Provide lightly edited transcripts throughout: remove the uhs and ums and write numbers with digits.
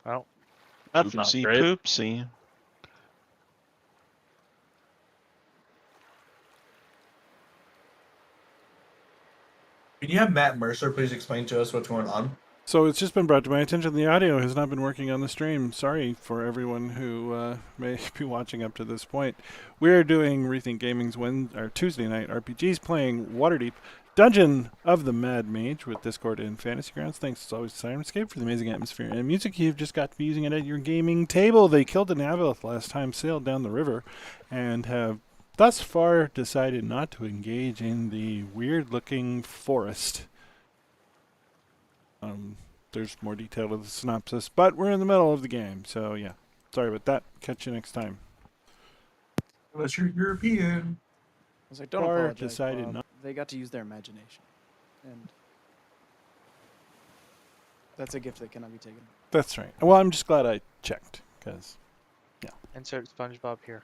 Well, that's not Oopsie great. poopsie. Can you have Matt Mercer please explain to us what's going on? So it's just been brought to my attention the audio has not been working on the stream. Sorry for everyone who may be watching up to this point. We're doing Rethink Gaming's Tuesday night RPGs, playing Waterdeep Dungeon of the Mad Mage with Discord and Fantasy Grounds. Thanks as always to Sirenscape for the amazing atmosphere and music. You've just got to be using it at your gaming table. They killed an aboleth last time, sailed down the river, and have thus far decided not to engage in the weird-looking forest. There's more detail to the synopsis, but we're in the middle of the game, so yeah. Sorry about that. Catch you next time. Unless you're European. I was like, don't Or apologize, decided Bob. not. They got to use their imagination. And that's a gift that cannot be taken. That's right. Well, I'm just glad I checked, because, yeah. Insert SpongeBob here.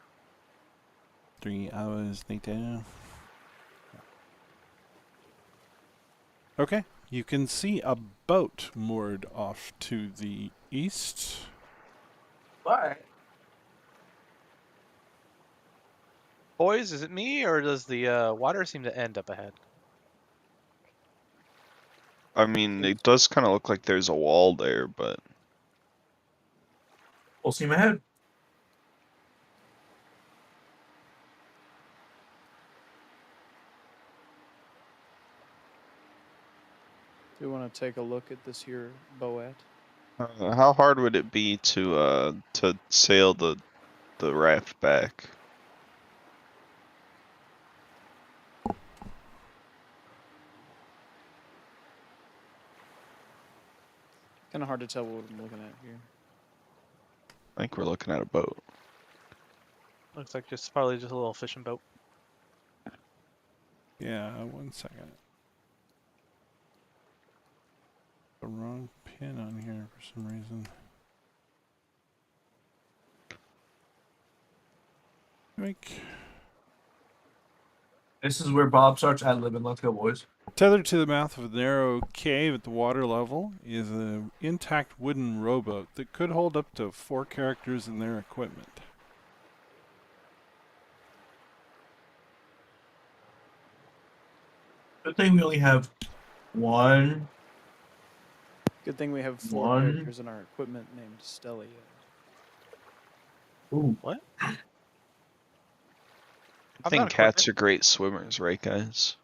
3 hours later. Okay. You can see a boat moored off to the east. Why? Boys, is it me, or does the water seem to end up ahead? I mean, it does kind of look like there's a wall there, but Full steam ahead. Do you want to take a look at this here boat? how hard would it be to sail the raft back? Kind of hard to tell what I'm looking at here. I think we're looking at a boat. Looks like probably just a little fishing boat. Yeah, 1 second. The wrong pin on here for some reason. This is where Bob starts ad-libbing. Let's go, boys. Tethered to the mouth of a narrow cave at the water level is an intact wooden rowboat that could hold up to 4 characters and their equipment. Good thing we only have one. Good thing we have 4 One. characters in our equipment named Stelly. Ooh. What? I I'm think not cats are great swimmers, right, guys?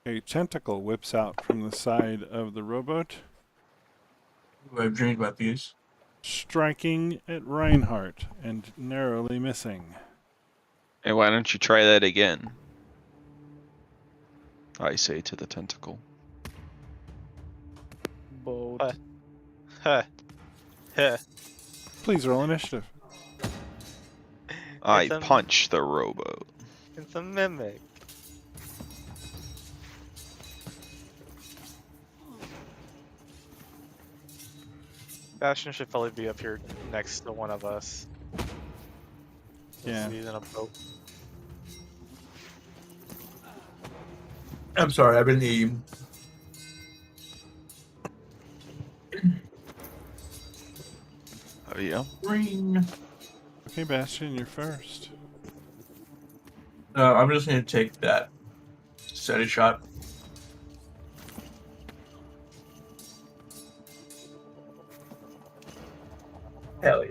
A tentacle whips out from the side of the rowboat, Ooh, I've dreamed about these. striking at Reinhardt and narrowly missing. Hey, why don't you try that again? I say to the tentacle. Boat. What? Huh. Huh. Please roll initiative. I It's a- punch the rowboat. It's a mimic. Bastion should probably be up here next to one of us. Yeah. He's in a boat. I'm sorry, I've been eating. Oh yeah. Ring. Okay, Bastion, you're first. I'm just gonna take that steady shot. Hell yeah.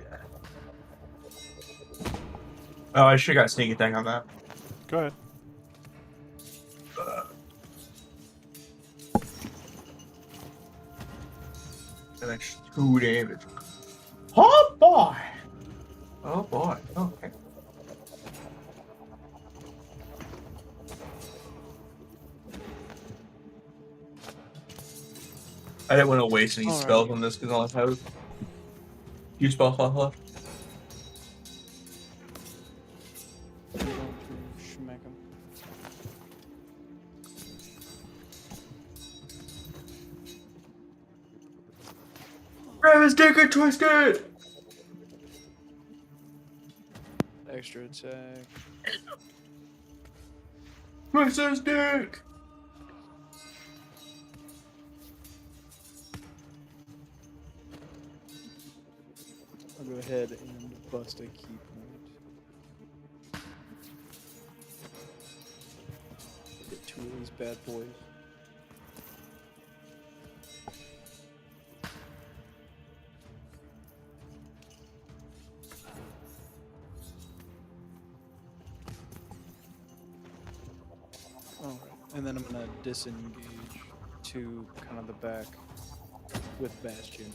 Oh, I should have got sneak attack on that. Go ahead. And that's 2 damage. Oh boy! Oh boy. Okay. I didn't want to waste any Alright. spells on this because all I have few spell slots left. You're going to schmack 'em. Grab his dick and twist it! Extra attack. Twist his dick! go ahead and bust a key point. Get 2 of these bad boys. Alright, and then I'm gonna disengage to kind of the back with Bastion.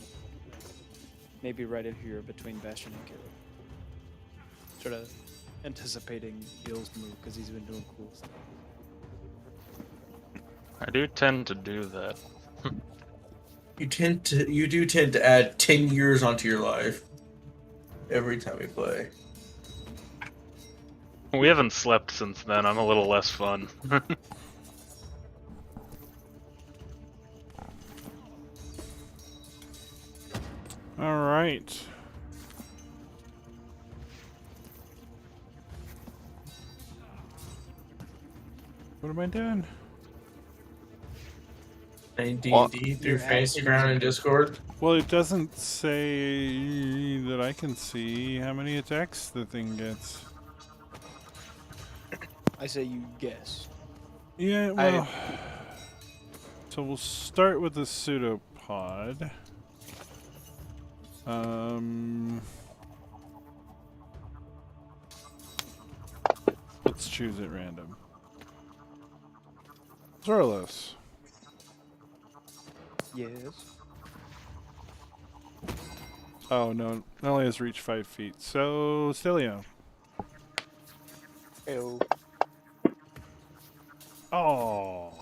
Maybe right in here between Bastion and Kiro. Sort of anticipating Gil's move because he's been doing cool stuff. I do tend to do that. You do tend to add 10 years onto your life every time we play. We haven't slept since then. I'm a little less fun. All right. What am I doing? Playing Well, D&D through Fantasy Ground and Discord. Well, it doesn't say that I can see how many attacks the thing gets. I say you guess. Yeah, well. So we'll start with the pseudopod. Let's choose at random. Zorlos. Yes. Oh no, it only has reached 5 feet. So Stilio. Ew. Oh.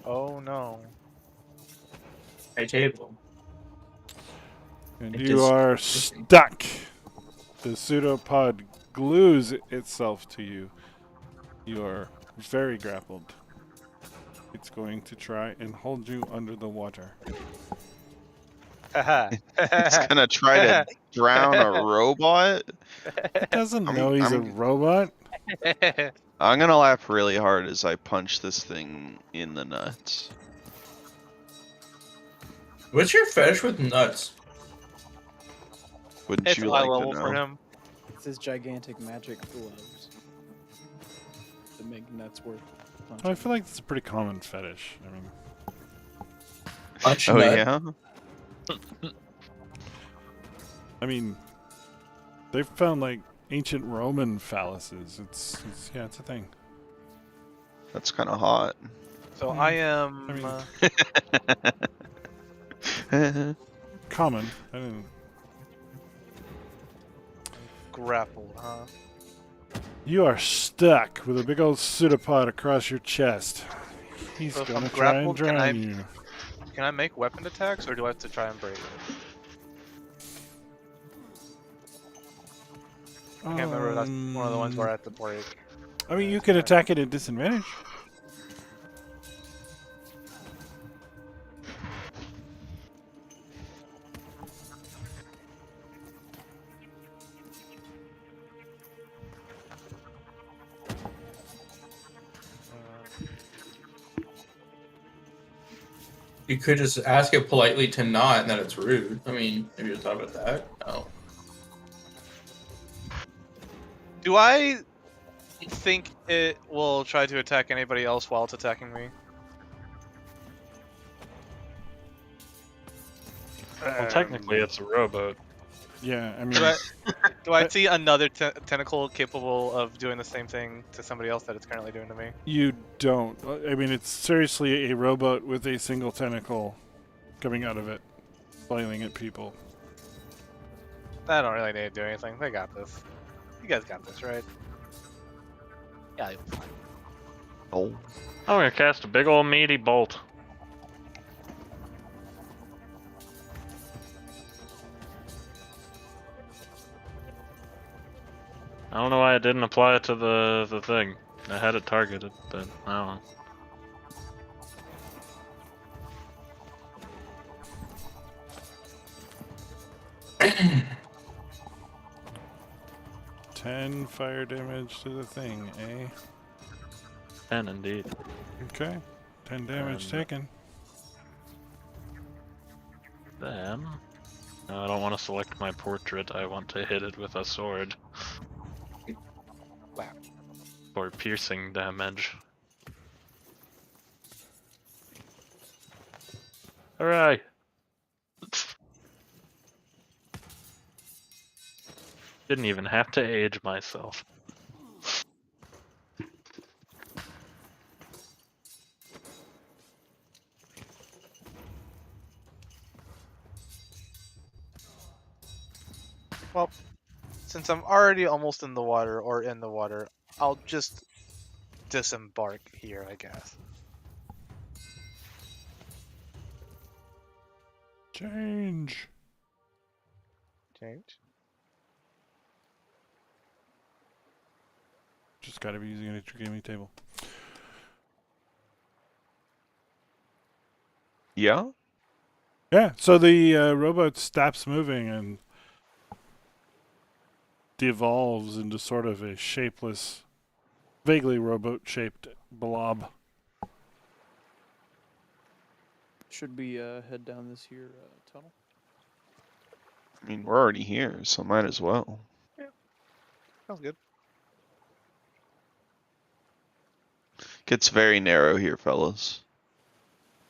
Oh no. High table. And It you is are interesting. stuck. The pseudopod glues itself to you. You are very grappled. It's going to try and hold you under the water. It's gonna try to drown a robot. It doesn't I'm- know he's a I'm- robot. I'm gonna laugh really hard as I punch this thing in the nuts. What's your fetish with nuts? Wouldn't It's you eye like level to for know? him. It's his gigantic magic gloves that make nuts worth punching. I feel like it's a pretty common fetish. I mean, Punch Oh nut? yeah. they've found like ancient Roman phalluses. It's yeah, it's a thing. That's kind of hot. So I am I mean- Common. I didn't. grappled, huh? You are stuck with a big old pseudopod across your chest. He's So if gonna I'm try and grappled, can drown I- you. Can I make weapon attacks, or do I have to try and break it? I can't remember if that's one of the ones where I have to break. I mean, you could attack it at disadvantage. You could just ask it politely to not, and that it's rude. I mean, maybe you'll talk about that. No. Do I think it will try to attack anybody else while it's attacking me? Well, technically, it's a rowboat. Yeah, I mean, Do I see another tentacle capable of doing the same thing to somebody else that it's currently doing to me? you don't. I mean, it's seriously a rowboat with a single tentacle coming out of it, flailing at people. I don't really need to do anything. They got this. You guys got this, right? Yeah, you'll be fine. Oh. I'm gonna cast a big old meaty bolt. I don't know why I didn't apply it to the thing. I had it targeted, but I don't know. Ten fire damage to the thing, eh? 10 indeed. Okay. 10 damage And- taken. Then, I don't want to select my portrait. I want to hit it with a sword. Wow. For piercing damage. Hooray! Didn't even have to age myself. Well, since I'm already almost in the water or in the water, I'll just disembark here, I guess. Change. Change. Just gotta be using it at your gaming table. Yeah? Yeah, so the robot stops moving and devolves into sort of a shapeless, vaguely robot-shaped blob. Should we head down this here tunnel? I mean, we're already here, so might as well. Sounds good. Gets very narrow here, fellas.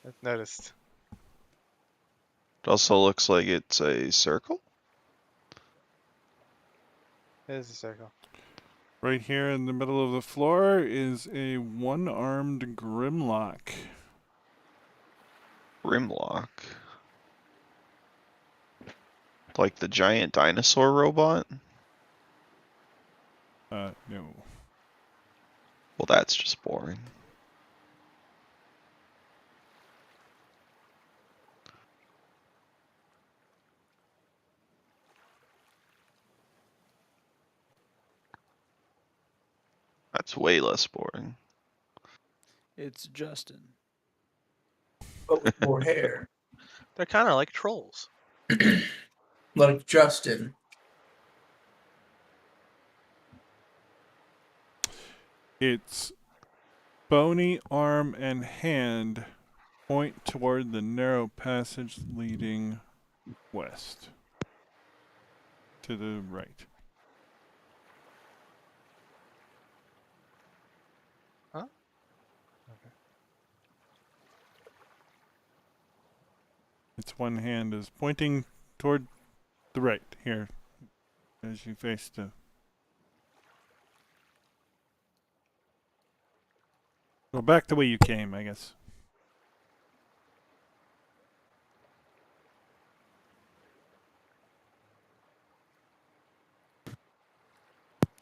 I've noticed. It also looks like it's a circle. It is a circle. Right here in the middle of the floor is a one-armed Grimlock. Grimlock. Like the giant dinosaur robot? No. Well, that's just boring. That's way less boring. It's Justin. But with more hair. They're kind of like trolls. Like Justin. Its bony arm and hand point toward the narrow passage leading west. To the right. Huh? Okay. Its one hand is pointing toward the right, here, as you face the... Well, back the way you came, I guess.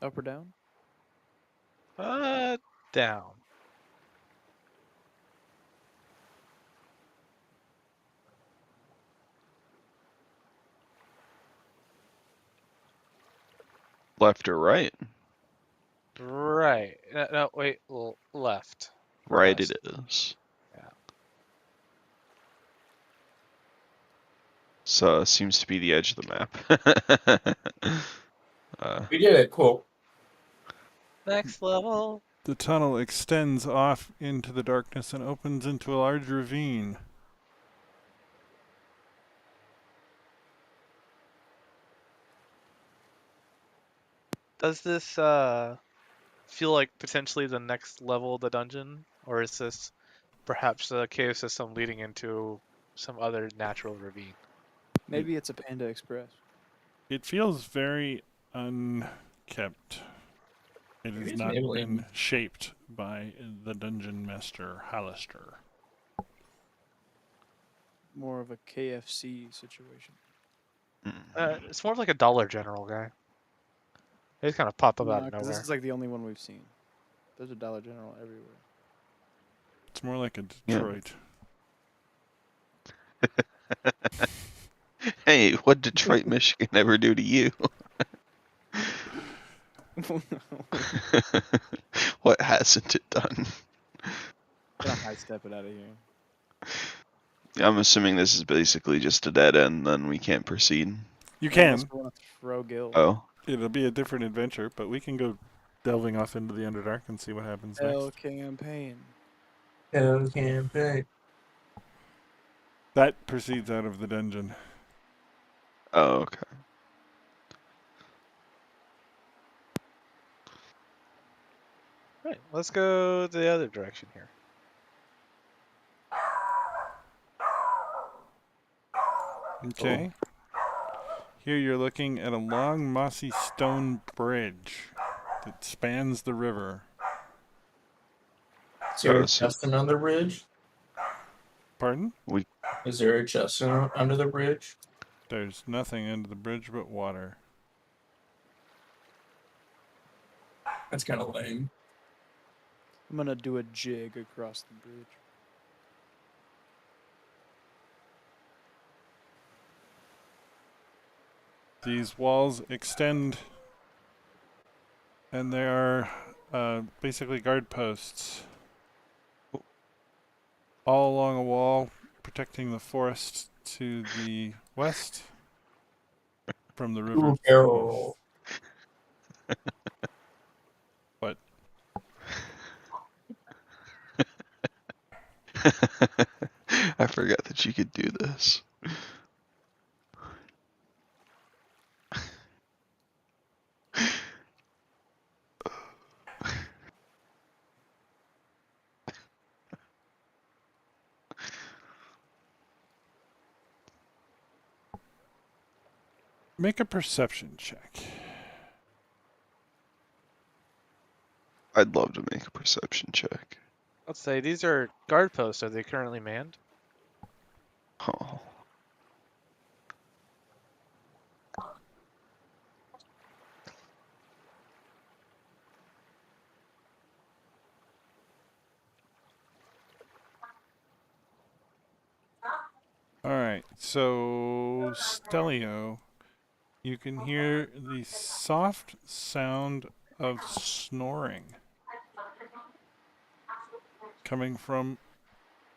Up or down? Down. Left or right? Right. No, wait. Left. For Right us. it is. Yeah. So seems to be the edge of the map. We did it. Cool. Next level. The tunnel extends off into the darkness and opens into a large ravine. Does this feel like potentially the next level of the dungeon, or is this perhaps a cave system leading into some other natural ravine? Maybe it's a Panda Express. It feels very unkept. It Maybe has it's not enabling. been shaped by the dungeon master, Hallister. More of a KFC situation. It's more of like a Dollar General guy. They just kind of pop up out of Because nowhere. this is like the only one we've seen. There's a Dollar General everywhere. It's more like a Yeah. Detroit. Hey, what Detroit, Michigan ever do to you? What hasn't it done? Gonna high step it out of here. I'm assuming this is basically just a dead end, then we can't proceed. You can. Unless we wanna throw Gil. Oh. It'll be a different adventure, but we can go delving off into the Underdark and see what happens Hell next. campaign. Hell campaign. That proceeds out of the dungeon. Oh, okay. Right, let's go the other direction here. Okay. Here you're looking at a long, mossy stone bridge that spans the river. Is there a Oh, so chest under the bridge? Pardon? Is there a chest under the bridge? There's nothing under the bridge but water. That's kind of lame. I'm gonna do a jig across the bridge. These walls extend, and they are basically guard posts all along a wall, protecting the forest to the west from the river. Ooh, barrel. What? I forgot that you could do this. Make a perception check. I'd love to make a perception check. Let's say these are guard posts. Are they currently manned? Oh. Alright, so Stelio, you can hear the soft sound of snoring coming from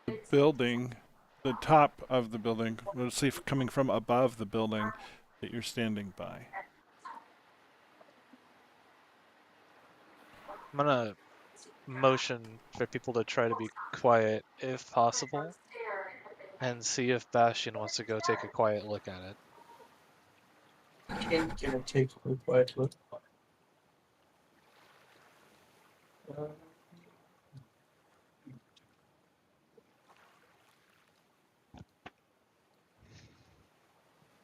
the building, the top of the building, let's see, coming from above the building that you're standing by. I'm gonna motion for people to try to be quiet if possible, and see if Bastion wants to go take a quiet look at it. Gonna take a quiet look.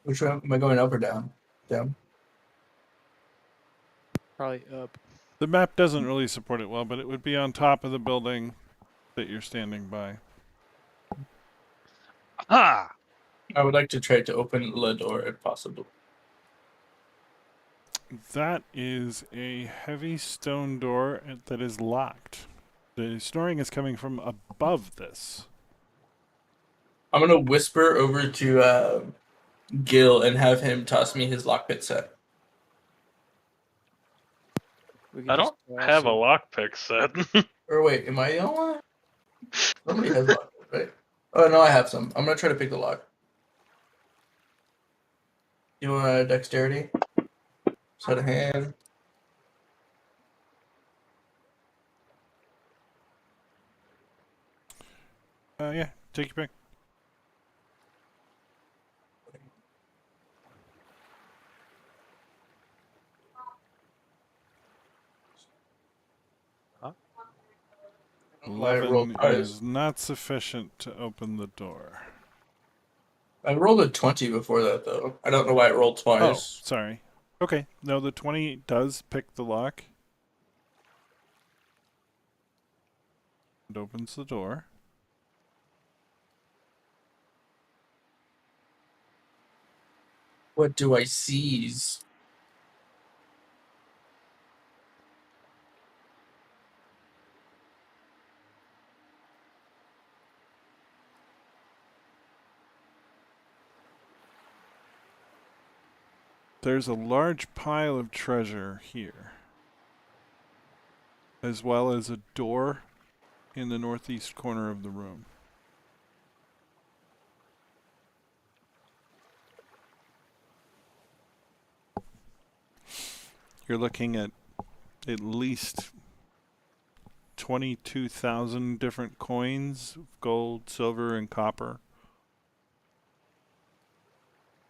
Which one am I going, up or down? Down. Probably up. The map doesn't really support it well, but it would be on top of the building that you're standing by. Ah! I would like to try to open the door if possible. That is a heavy stone door that is locked. The snoring is coming from above this. I'm gonna whisper over to Gil and have him toss me his lockpick set. We can I just don't toss have a it. lockpick set. Or wait, am I the only one? Nobody has lockpick, right? Oh no, I have some. I'm gonna try to pick the lock. You want dexterity? Set of hand. Yeah, take your pick. Huh? I rolled 11 twice. is not sufficient to open the door. I rolled a 20 before that though. I don't know why it rolled Oh, twice. sorry. Okay, no, the 20 does pick the lock. It opens the door. What do I seize? There's a large pile of treasure here, as well as a door in the northeast corner of the room. You're looking at least 22,000 different coins, gold, silver, and copper,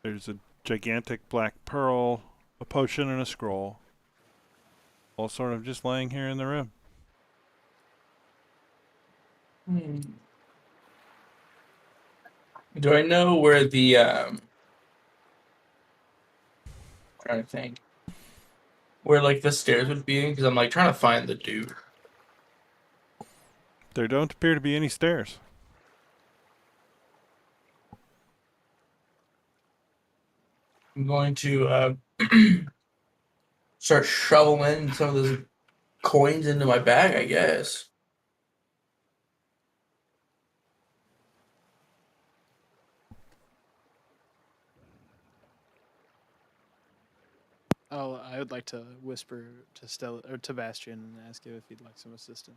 There's a gigantic black pearl, a potion, and a scroll. All sort of just laying here in the room. Do I know where the trying to think where like the stairs would be? Because I'm like trying to find the dude. There don't appear to be any stairs. I'm going to start shoveling some of those coins into my bag, I guess. Oh, I would like to whisper to Stella or to Bastion and ask him if he'd like some assistance.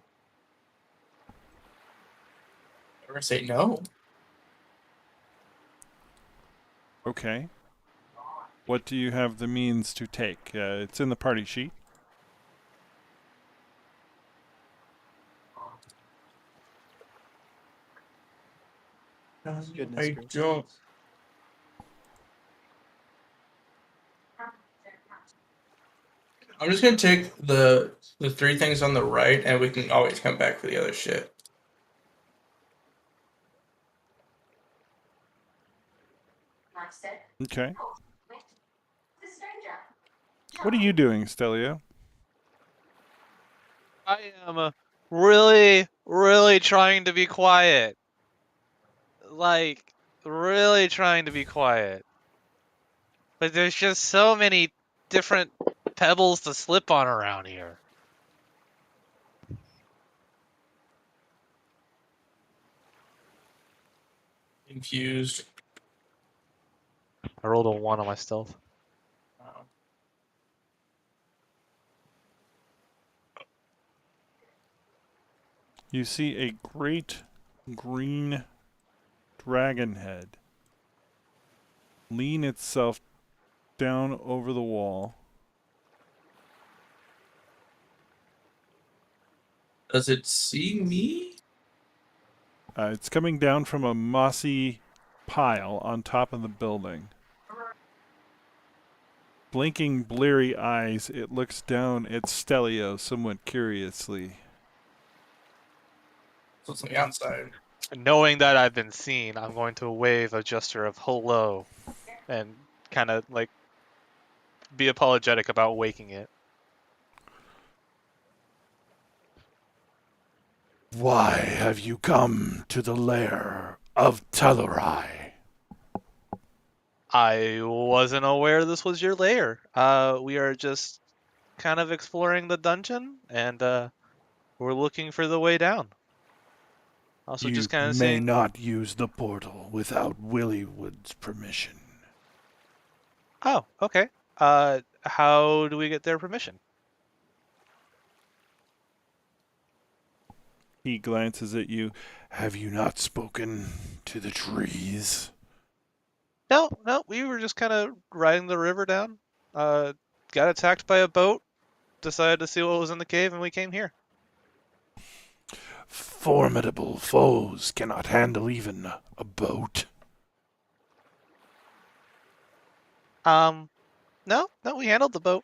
I'm gonna say no. Okay. What do you have the means to take? It's in the party sheet. Goodness I gracious. don't. I'm just gonna take the 3 things on the right, and we can always come back for the other shit. Okay. What are you doing, Stelio? I am really, really trying to be quiet. Like, really trying to be quiet. But there's just so many different pebbles to slip on around here. Confused. I rolled a 1 on my stealth. You see a great green dragon head lean itself down over the wall. Does it see me? It's coming down from a mossy pile on top of the building. Blinking bleary eyes, it looks down at Stelio somewhat curiously. So it's on the outside. Knowing that I've been seen, I'm going to wave a gesture of hello and kind of like be apologetic about waking it. Why have you come to the lair of Telerai? I wasn't aware this was your lair. We are just kind of exploring the dungeon, and we're looking for the way down. Also, You just kind of may seeing. not use the portal without Willywood's permission. Oh, okay. How do we get their permission? He glances at you. Have you not spoken to the trees? No, we were just kind of riding the river down. Got attacked by a boat. Decided to see what was in the cave, and we came here. Formidable foes cannot handle even a boat. No, we handled the boat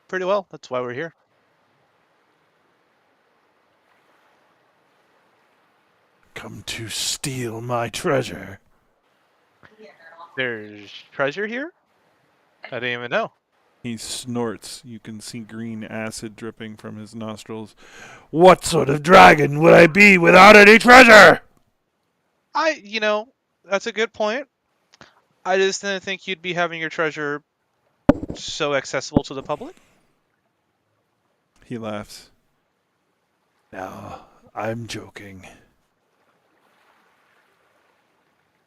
pretty well. That's why we're here. Come to steal my treasure. There's treasure here? I didn't even know. He snorts. You can see green acid dripping from his nostrils. What sort of dragon would I be without any treasure? That's a good point. I just didn't think you'd be having your treasure so accessible to the public. He laughs. No, I'm joking.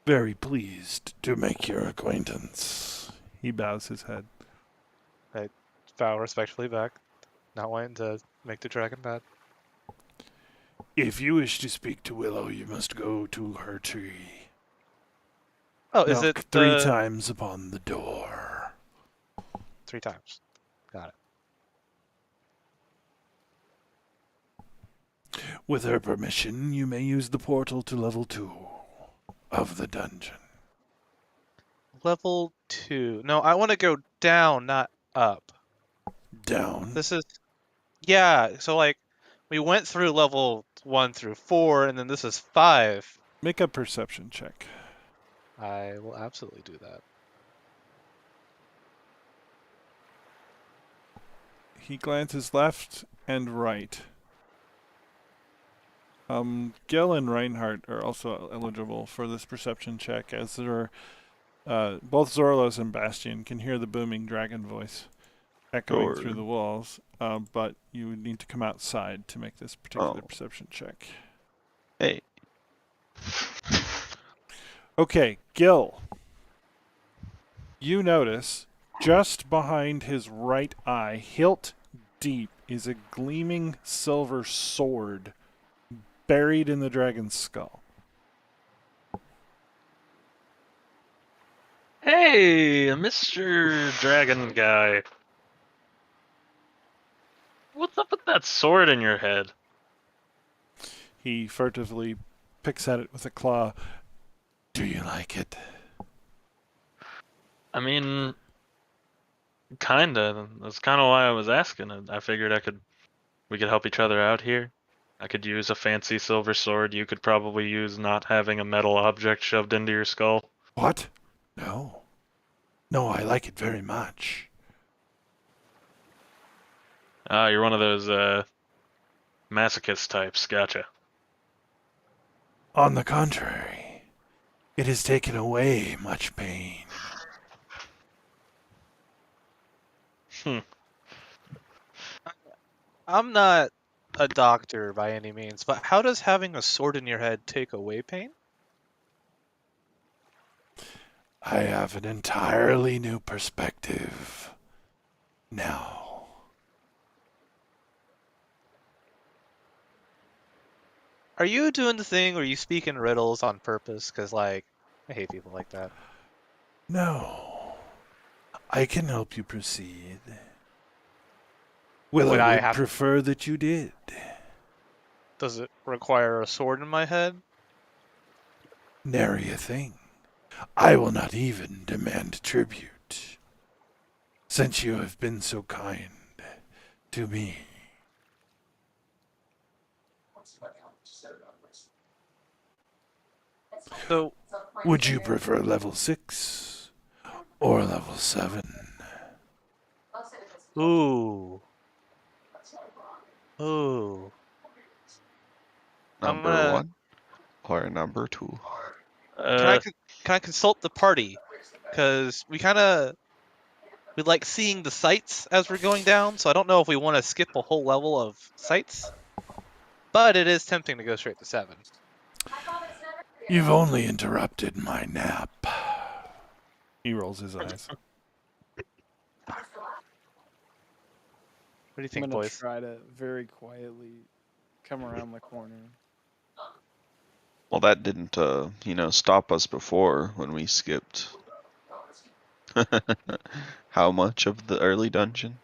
Very pleased to make your acquaintance. He bows his head. I bow respectfully back, not wanting to make the dragon mad. If you wish to speak to Willow, you must go to her tree. Oh, is Knock it 3 times upon the door. 3 times? Got it. With her permission, you may use the portal to level 2 of the dungeon. Level 2. No, I want to go down, not up. Down. This is... Yeah, so like, we went through level 1 through 4, and then this is 5. Make a perception check. I will absolutely do that. He glances left and right. Gil and Reinhardt are also eligible for this perception check, as there are both Zorlos and Bastion can hear the booming dragon voice echoing through the walls, but you would need to come outside to make this particular perception check. Hey. Okay, Gil. You notice just behind his right eye, hilt deep, is a gleaming silver sword buried in the dragon's skull. Hey, Mr. Dragon Guy. What's up with that sword in your head? He furtively picks at it with a claw. Do you like it? I mean, kinda. That's kind of why I was asking. I figured we could help each other out here. I could use a fancy silver sword. You could probably use not having a metal object shoved into your skull. What? No. No, I like it very much. Ah, you're one of those masochist types. Gotcha. On the contrary, it has taken away much pain. I'm not a doctor by any means, but how does having a sword in your head take away pain? I have an entirely new perspective now. Are you doing the thing where you speak in riddles on purpose? Because, like, I hate people like that. No. I can help you proceed. Well, Would I I would have- prefer that you did. Does it require a sword in my head? Nary a thing. I will not even demand tribute, since you have been so kind to me. So, Would you prefer level 6 or level 7? ooh. Ooh. I'm Number gonna- 1 or number 2? Can I consult the party? Because we like seeing the sights as we're going down, so I don't know if we want to skip a whole level of sights. But it is tempting to go straight to 7. You've only interrupted my nap. He rolls his eyes. What do you I'm think, gonna boys? try to very quietly come around the corner. Well, that didn't, stop us before when we skipped. How much of the early dungeon?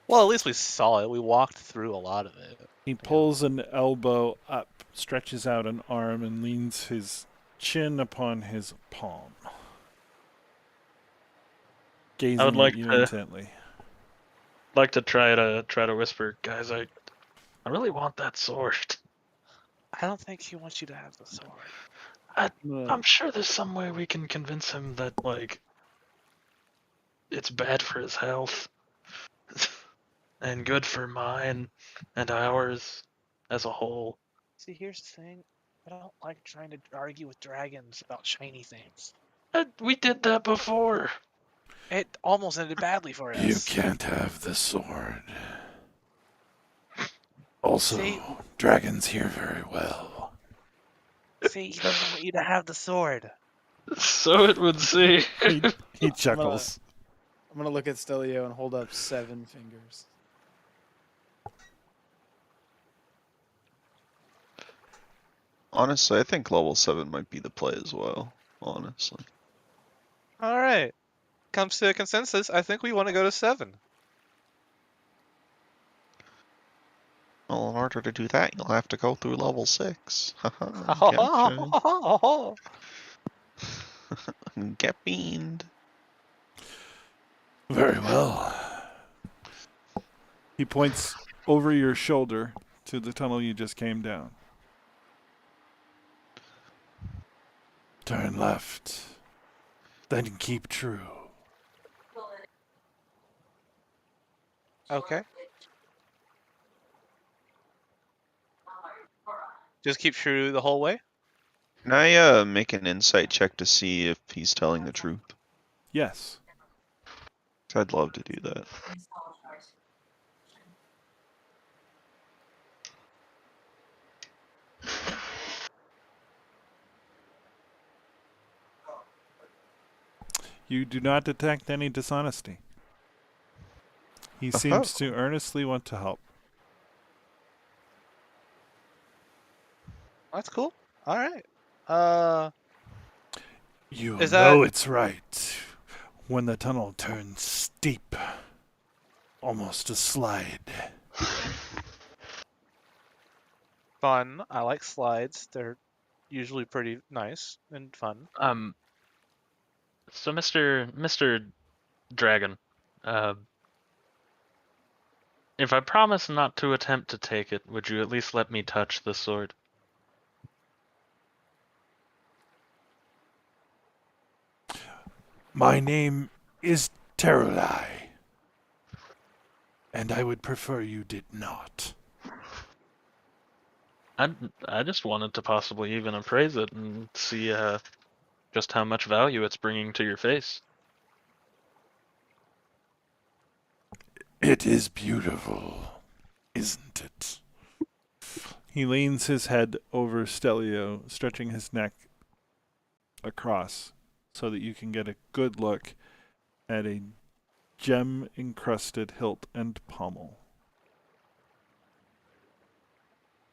Well, at least we saw it. We walked through a lot of it. He pulls an elbow up, stretches out an arm, and leans his chin upon his palm, gazing would like at you to- intently. like to try to whisper, guys. I really want that sword. I don't think he wants you to have the sword. I'm sure there's some way we can convince him that like it's bad for his health and good for mine and ours as a whole. See, here's the thing. I don't like trying to argue with dragons about shiny things. We did that before. It almost ended badly for us. You can't have the sword. Also, See? dragons hear very well. See, he doesn't want you to have the sword. So it would seem. He chuckles. I'm gonna look at Stelio and hold up 7 fingers. Honestly, I think level 7 might be the play as well. Honestly. All right. Comes to a consensus. I think we want to go to 7. Well, in order to do that, you'll have to go through level 6. Get beamed. Very well. He points over your shoulder to the tunnel you just came down. Turn left. Then keep true. Okay. Just keep true the whole way? Can I make an insight check to see if he's telling the truth? Yes. 'Cause I'd love to do that. You do not detect any dishonesty. He seems to earnestly want to help. That's cool. All right. You Is know that- it's right. When the tunnel turns steep, almost a slide. Fun. I like slides. They're usually pretty nice and fun. So Mr. Dragon, if I promise not to attempt to take it, would you at least let me touch the sword? My name is Terulai, and I would prefer you did not. I just wanted to possibly even appraise it and see just how much value it's bringing to your face. It is beautiful, isn't it? He leans his head over Stelio, stretching his neck across so that you can get a good look at a gem-encrusted hilt and pommel.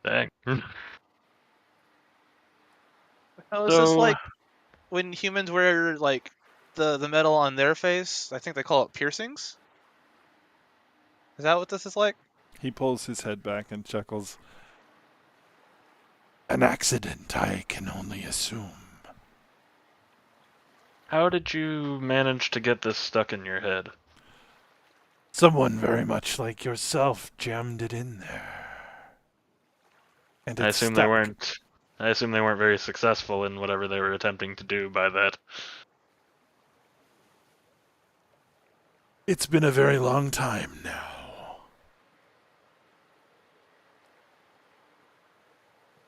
Dang. Oh, is this like when humans wear like the metal on their face? I think they call it piercings. Is that what this is like? He pulls his head back and chuckles. An accident, I can only assume. How did you manage to get this stuck in your head? Someone very much like yourself jammed it in there. And I it's assume stuck. I assume they weren't very successful in whatever they were attempting to do by that. It's been a very long time now.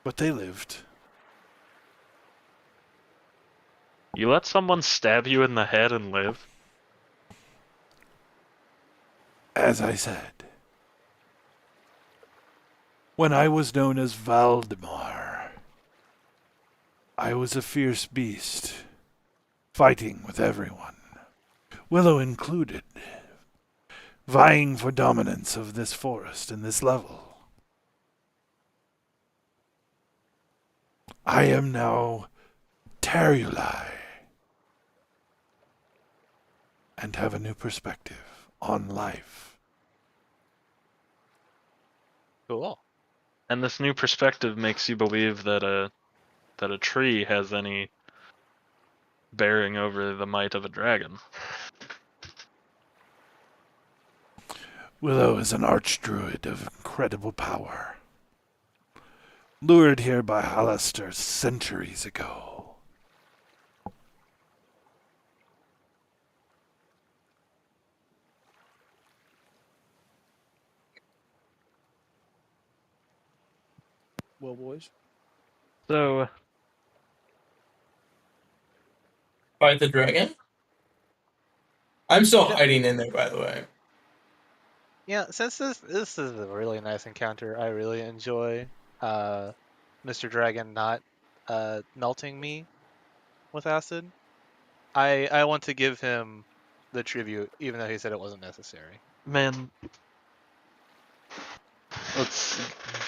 But they lived. You let someone stab you in the head and live? As I said, when I was known as Valdemar, I was a fierce beast, fighting with everyone, Willow included, vying for dominance of this forest and this level. I am now Terulai, and have a new perspective on life. Cool. And this new perspective makes you believe that a tree has any bearing over the might of a dragon. Willow is an archdruid of incredible power, lured here by Halaster centuries ago. Well, boys. So, Fight the dragon? I'm still hiding in there, by the way. Yeah, since this is a really nice encounter, I really enjoy Mr. Dragon not melting me with acid. I want to give him the tribute, even though he said it wasn't necessary. man,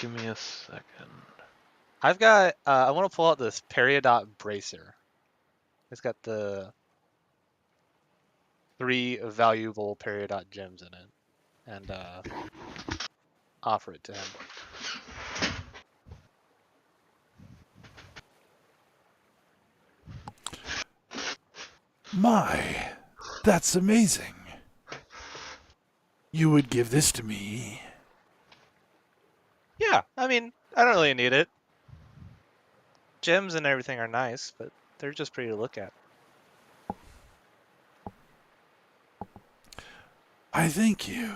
give me a second. I've got I want to pull out this Peridot bracer. It's got the 3 valuable Peridot gems in it, and offer it to him. My, that's amazing. You would give this to me? Yeah, I mean, I don't really need it. Gems and everything are nice, but they're just pretty to look at. I thank you.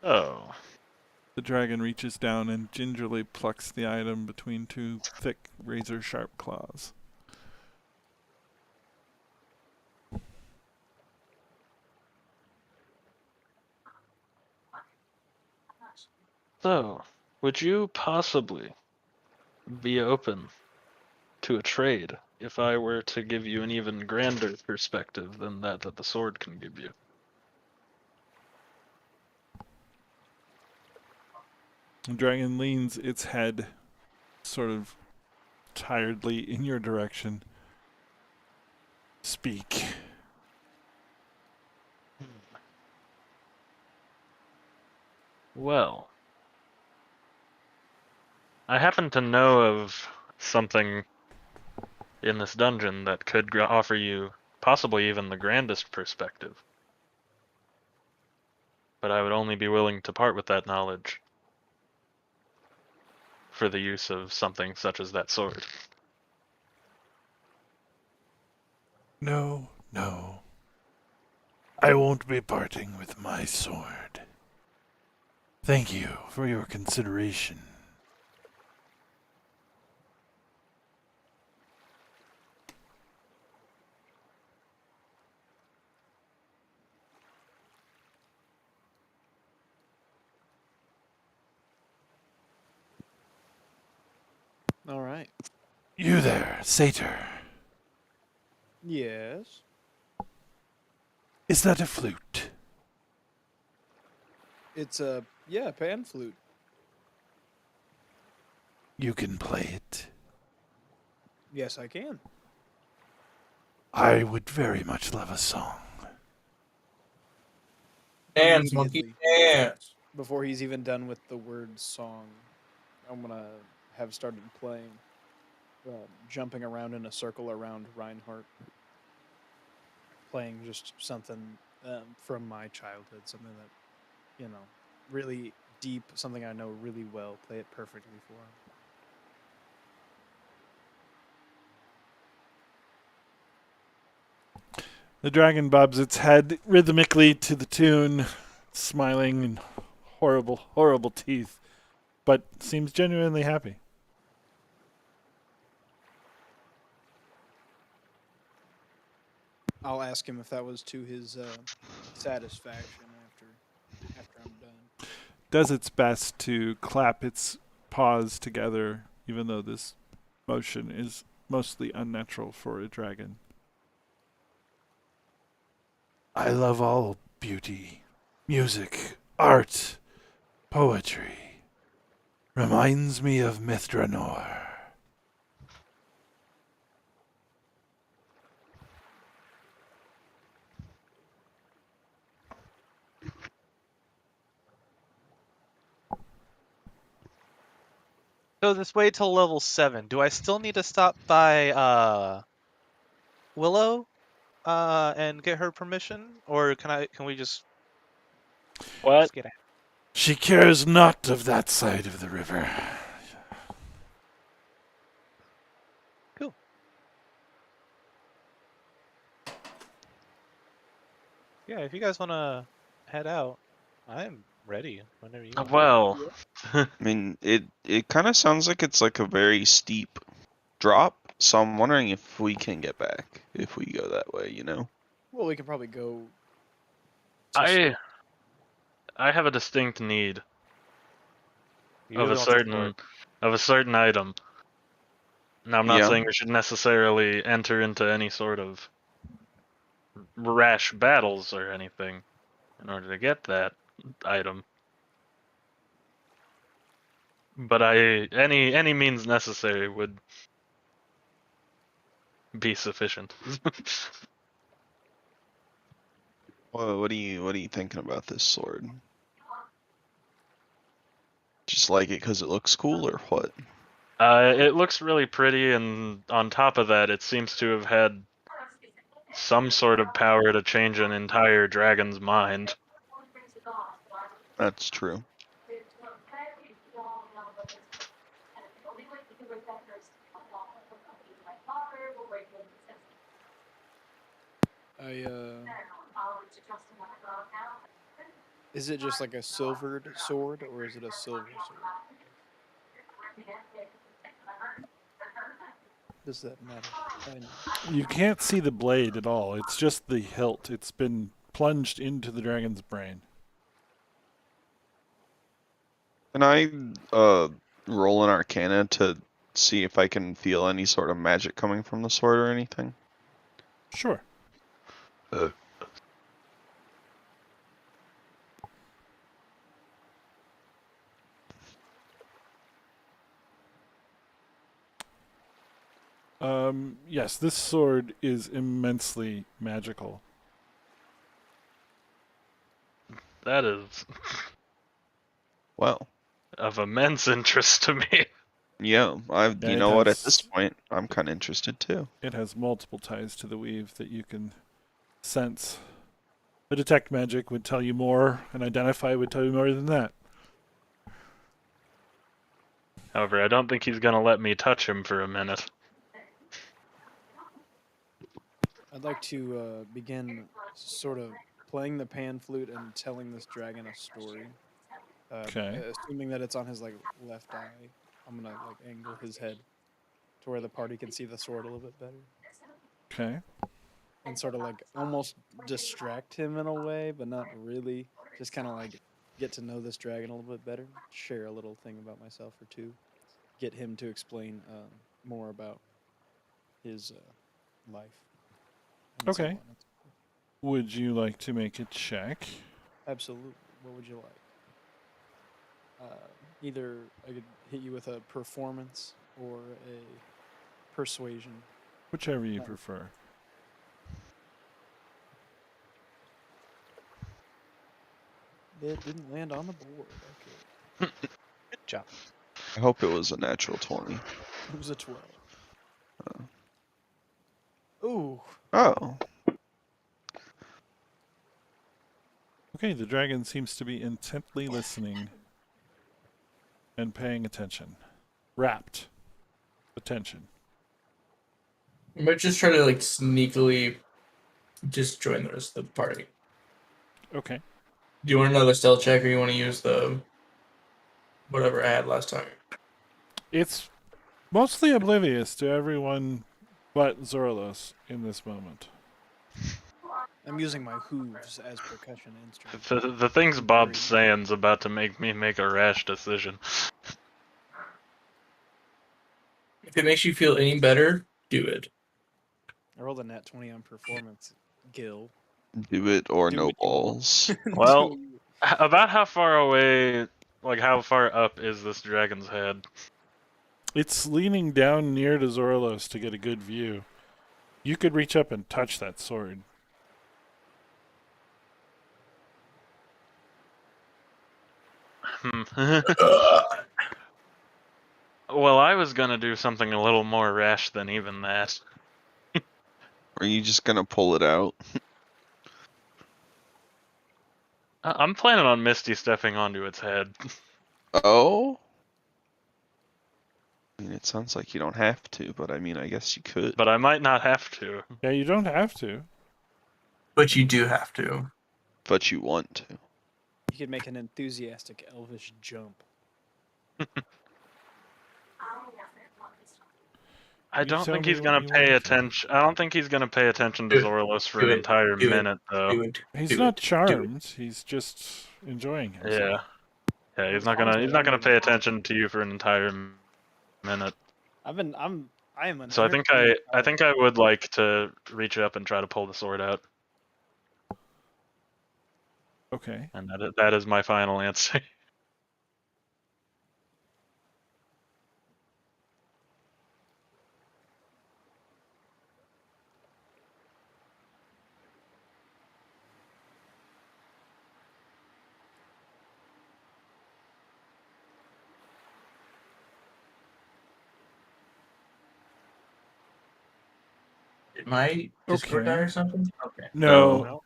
Oh. The dragon reaches down and gingerly plucks the item between two thick, razor-sharp claws. So, would you possibly be open to a trade if I were to give you an even grander perspective than that the sword can give you? The dragon leans its head sort of tiredly in your direction. Speak. Well, I happen to know of something in this dungeon that could offer you possibly even the grandest perspective. But I would only be willing to part with that knowledge for the use of something such as that sword. No, no. I won't be parting with my sword. Thank you for your consideration. All right. You there, satyr. Yes. Is that a flute? It's a pan flute. You can play it. Yes, I can. I would very much love a song. Dance, monkey, Immediately. dance. Before he's even done with the word song, I'm gonna have started playing, jumping around in a circle around Reinhardt, playing just something from my childhood, something that, really deep, something I know really well. Play it perfectly for him. The dragon bobs its head rhythmically to the tune, smiling and horrible, horrible teeth, but seems genuinely happy. I'll ask him if that was to his satisfaction after I'm done. Does its best to clap its paws together, even though this motion is mostly unnatural for a dragon. I love all beauty, music, art, poetry. Reminds me of Mithranor. So this way till level 7. Do I still need to stop by Willow and get her permission, or can we just What? get out? She cares not of that side of the river. Cool. Yeah, if you guys want to head out, I'm ready whenever you want. Well, I mean, it kind of sounds like it's like a very steep drop, so I'm wondering if we can get back if we go that way, you know? Well, we can probably go. I have a distinct need You of really a want the sword. certain item. Now, I'm not Yeah. saying we should necessarily enter into any sort of rash battles or anything in order to get that item. But any means necessary would be sufficient. What are you thinking about this sword? Just like it because it looks cool, or what? It looks really pretty, and on top of that, it seems to have had some sort of power to change an entire dragon's mind. That's true. Is it just like a silvered sword, or is it a silver sword? Does that matter? I know. You can't see the blade at all. It's just the hilt. It's been plunged into the dragon's brain. Can I roll an Arcana to see if I can feel any sort of magic coming from the sword or anything? Sure. Yes, this sword is immensely magical. That is Well, of immense interest to me. yeah. Yeah, You it know what? At has- this point, I'm kind of interested too. It has multiple ties to the weave that you can sense. The detect magic would tell you more, and identify would tell you more than that. However, I don't think he's gonna let me touch him for a minute. I'd like to begin sort of playing the pan flute and telling this dragon a story. Okay. Assuming that it's on his like left eye, I'm gonna like angle his head to where the party can see the sword a little bit better, Okay. and sort of like almost distract him in a way, but not really. Just kind of like get to know this dragon a little bit better. Share a little thing about myself or two. Get him to explain more about his life. and so Okay. on. Would you like to make a check? Absolutely. What would you like? Either I could hit you with a performance or a persuasion. Whichever you prefer. It didn't land on the board. Okay. Good job. I hope it was a natural 20. It was a 12. Ooh. Oh, Okay, the dragon seems to be intently listening and paying attention. Rapt attention. I might just try to like sneakily just join the rest of the party. Okay. Do you want another stealth check, or you want to use the whatever I had last time? It's mostly oblivious to everyone but Zorlos in this moment. I'm using my hooves as percussion instruments. The things Bob's saying's about to make me make a rash decision. If it makes you feel any better, do it. I rolled a nat 20 on performance. Gil. do it or Do no what you want. balls. Well, about how far away, like how far up is this dragon's head? It's leaning down near to Zorlos to get a good view. You could reach up and touch that sword. Well, I was gonna do something a little more rash than even that. Are you just gonna pull it out? I'm planning on Misty stepping onto its head. Oh? I mean, it sounds like you don't have to, but I mean, I guess you could. But I might not have to. Yeah, you don't have to. But you do have to. But you want to. You could make an enthusiastic elvish jump. I You don't tell think me he's what gonna you pay want to. attention. I don't think he's gonna pay attention to Do it. Zorlos for Do an it. entire Do it. minute, though. Do it. He's Do not it. charmed. He's just enjoying himself. Yeah, he's not gonna pay attention to you for an entire minute. I am an So I think I would like to reach up and try to pull the sword out, Okay. and that is my final answer. Did my Discord die or something? Okay. No.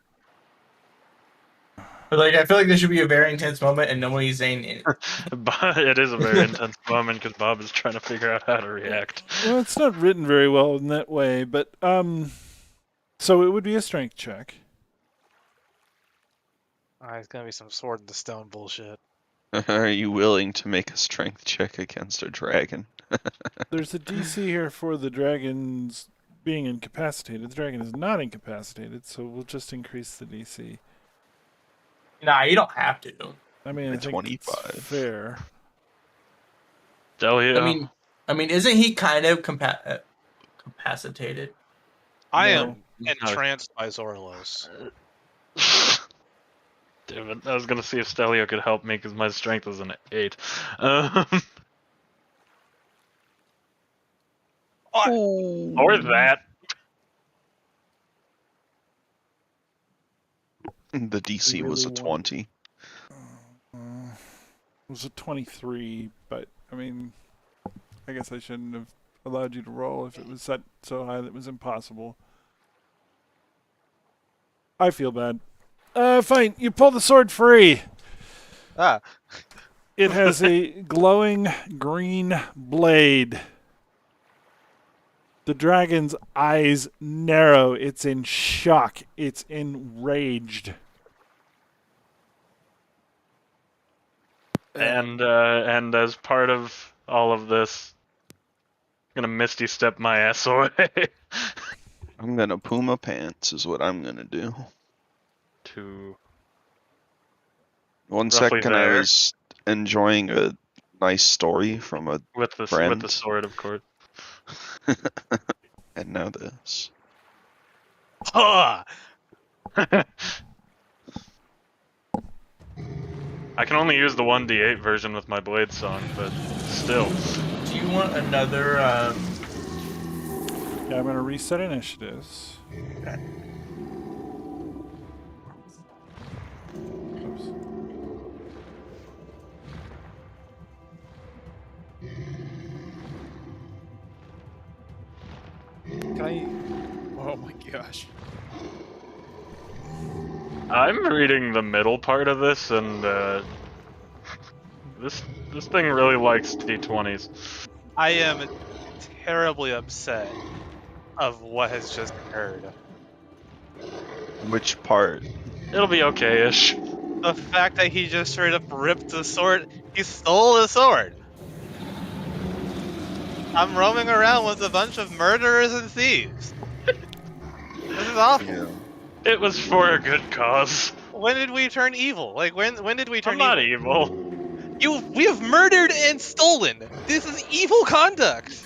But like, I feel like there should be a very intense moment, and nobody's saying it. But it is a very intense moment because Bob is trying to figure out how to react. Well, it's not written very well in that way, but so it would be a strength check. It's gonna be some sword in the stone bullshit. Are you willing to make a strength check against a dragon? There's a DC here for the dragons being incapacitated. The dragon is not incapacitated, so we'll just increase the DC. Nah, you don't have to. I mean, I think 25. it's fair. Delio. I mean, isn't he kind of capacitated? I No. am entranced by Zorlos. Damn it, I was gonna see if Stelio could help me because my strength is an 8. Or that. The DC was a really 20. It was a 23, but I mean, I guess I shouldn't have allowed you to roll if it was set so high that it was impossible. I feel bad. Fine. You pull the sword free. Ah, It has a glowing green blade. The dragon's eyes narrow. It's in shock. It's enraged. And as part of all of this, I'm gonna Misty Step my ass away. I'm gonna Puma pants is what I'm gonna do. To One Roughly second I there. was enjoying a nice story from a with the friend. sword, of course. And now this. ha! I can only use the 1d8 version with my blade song, but still. Do you want another? Yeah, I'm going to reset initiatives. Oops. Can I? Oh my gosh. I'm reading the middle part of this, and this thing really likes D20s. I am terribly upset of what has just occurred. Which part? It'll be okay-ish. The fact that he just straight up ripped the sword, he stole the sword. I'm roaming around with a bunch of murderers and thieves. This is awful. Yeah. It was for a good cause. When did we turn evil? Like when did we turn I'm not evil? evil. We have murdered and stolen. This is evil conduct.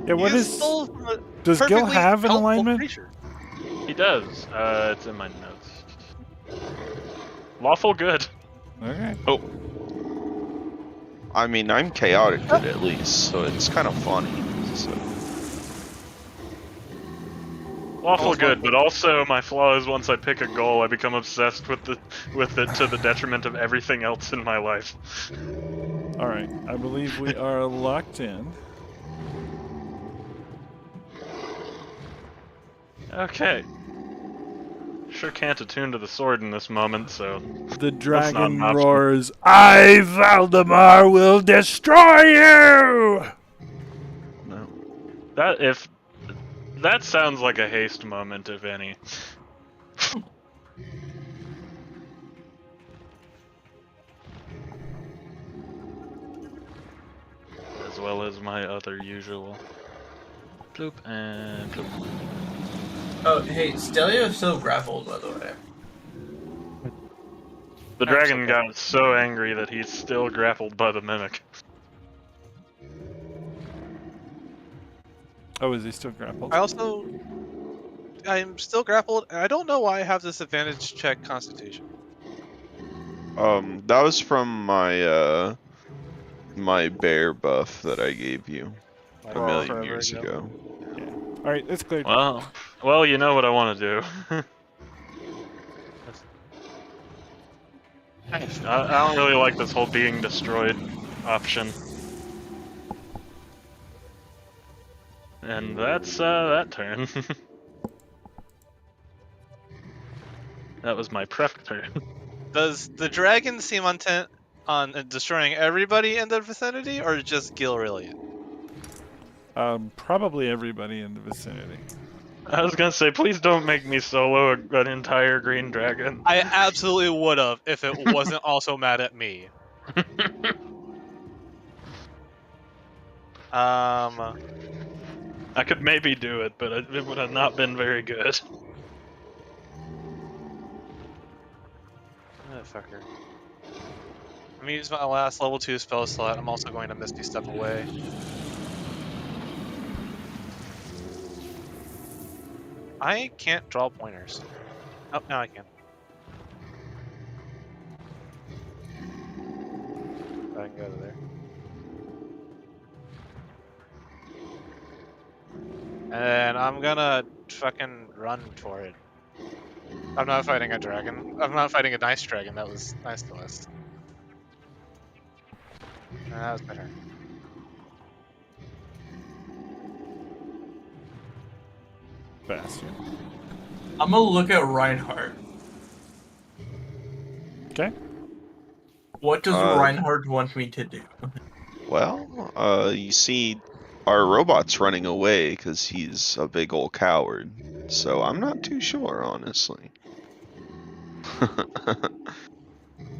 Yeah, what You is? stole from a Does Gil perfectly have an helpful alignment? creature. He does. It's in my notes. Lawful good. Okay. Oh. I mean, I'm chaotic good at least, so it's kind of funny. So. Lawful good, but also my flaw is once I pick a goal, I become obsessed with it to the detriment of everything else in my life. All right. I believe we are locked in. Okay. Sure can't attune to the sword in this moment, so The dragon an option. roars, I, Valdemar, will destroy you! No. That sounds like a haste moment, if any. As well as my other usual. Bloop and bloop. Oh, hey, Stelio is still grappled, by the way. The dragon got so angry that he's still grappled by the mimic. Oh, is he still grappled? I'm still grappled, and I don't know why I have this advantage check Constitution. That was from my my bear buff that I gave you a million forever years ago. ago. All right, it's clear. Well, you know what I want to do. I don't really like this whole being destroyed option. And that's that turn. That was my prep turn. Does the dragon seem intent on destroying everybody in the vicinity, or just Gilrillion? Probably everybody in the vicinity. I was gonna say, please don't make me solo an entire green dragon. I absolutely would have if it wasn't also mad at me. I could maybe do it, but it would have not been very good. Motherfucker. I'm gonna use my last level 2 spell slot. I'm also going to Misty Step away. I can't draw pointers. Oh, now I can. I can go to there. And I'm gonna fucking run for it. I'm not fighting a dragon. I'm not fighting a nice dragon. That was nice to us. That was better. Bastion. I'm gonna look at Reinhardt. Okay. What does Reinhardt want me to do? Well, you see, our robot's running away because he's a big old coward. So I'm not too sure, honestly.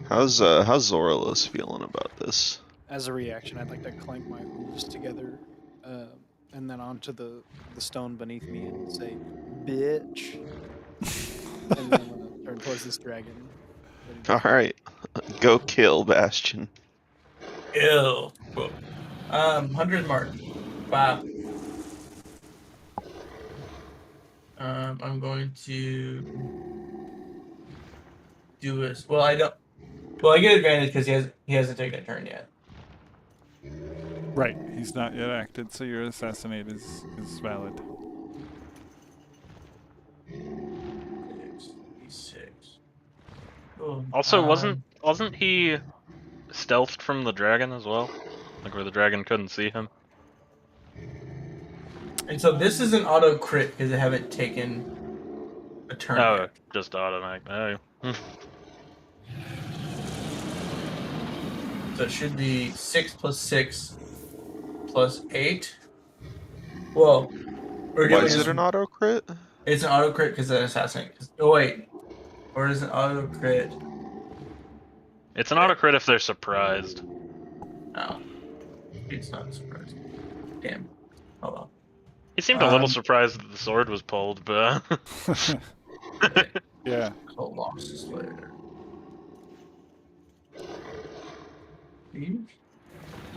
How's Zoralos feeling about this? As a reaction, I'd like to clank my hooves together, and then onto the stone beneath me and say, "Bitch." And then I'm gonna turn towards this dragon. All right, go kill Bastion. Ew. 100 mark. 5. I'm going to do this. Well, I don't. Well, I get advantage because he hasn't taken a turn yet. Right. He's not yet acted, so your assassinate is valid. 6. Oh, Also, wasn't he stealthed from the dragon as well? Like where the dragon couldn't see him? And so this is an auto crit because I haven't taken a turn Oh, yet. just automatic. Oh. So it should be 6 plus 6 plus 8. Well, we're Why doing is it an auto crit? It's an auto crit because of an assassinate. Oh wait, or is it auto crit? It's an auto crit if they're surprised. No, it's not surprised. Damn. Hold on. He seemed a little surprised that the sword was pulled, but Yeah. Cult Lost Slayer.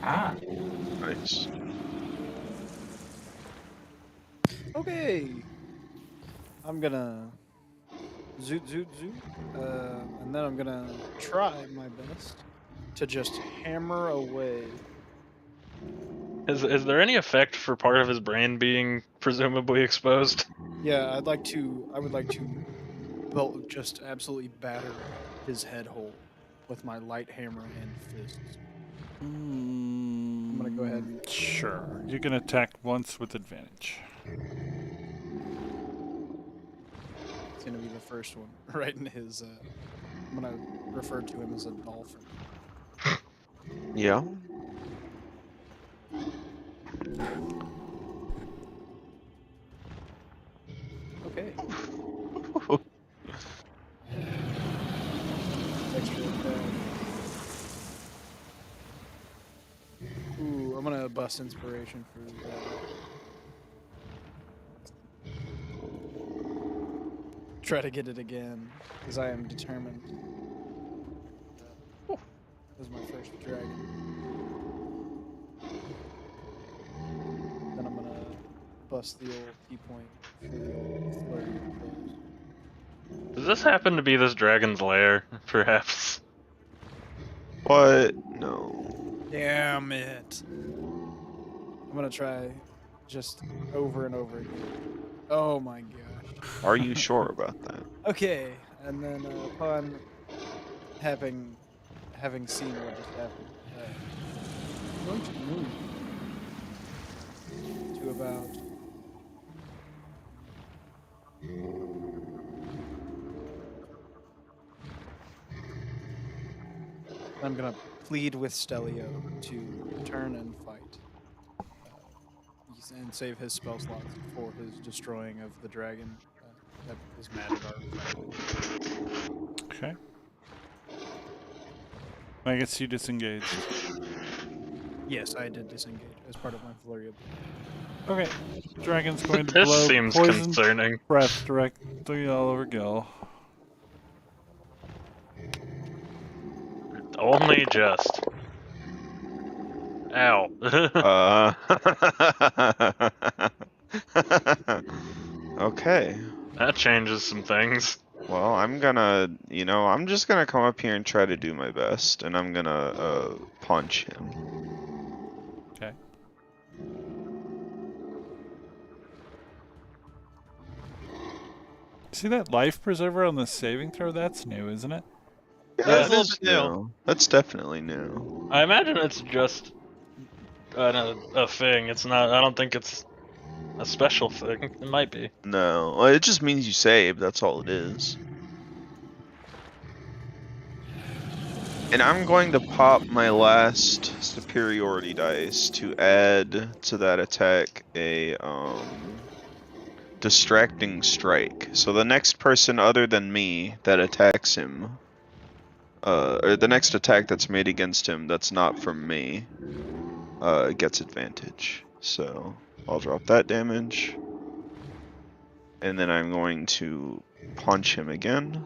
Ah. Nice. Okay. I'm gonna zoot, and then I'm gonna try my best to just hammer away. is there any effect for part of his brain being presumably exposed? Yeah, I would like to just absolutely batter his head hole with my light hammer and fists. I'm gonna go ahead. Sure. You can attack once with advantage. It's gonna be the first one, right in his. I'm gonna refer to him as a dolphin. Yeah. Okay. Extra attack. Ooh, I'm gonna bust inspiration for that. Try to get it again, because I am determined. That was my first dragon. Then I'm gonna bust the old key point for the old flurry of blows. Does this happen to be this dragon's lair, perhaps? What? No. Damn it. I'm gonna try just over and over again. Oh my gosh. Are you sure about that? Okay, and then upon having seen what just happened, I'm going to move to about I'm gonna plead with Stelio to return and fight, and save his spell slots for his destroying of the dragon that is mad at our fight. Okay. I guess you disengaged. Yes, I did disengage as part of my flurry of Okay. Dragon's going to This blow seems poison concerning. breath directly all over Gil. Only just. Ow. Okay. That changes some things. Well, I'm just gonna come up here and try to do my best, and I'm gonna punch him. Okay. See that life preserver on the saving throw? That's new, isn't it? Yeah, That's a that little is bit new. new. That's definitely new. I imagine it's just a thing. It's not. I don't think it's a special thing. It might be. No, well, it just means you save. That's all it is. And I'm going to pop my last superiority dice to add to that attack a distracting strike. So the next person other than me that attacks him, or the next attack that's made against him that's not from me, gets advantage. So I'll drop that damage. And then I'm going to punch him again.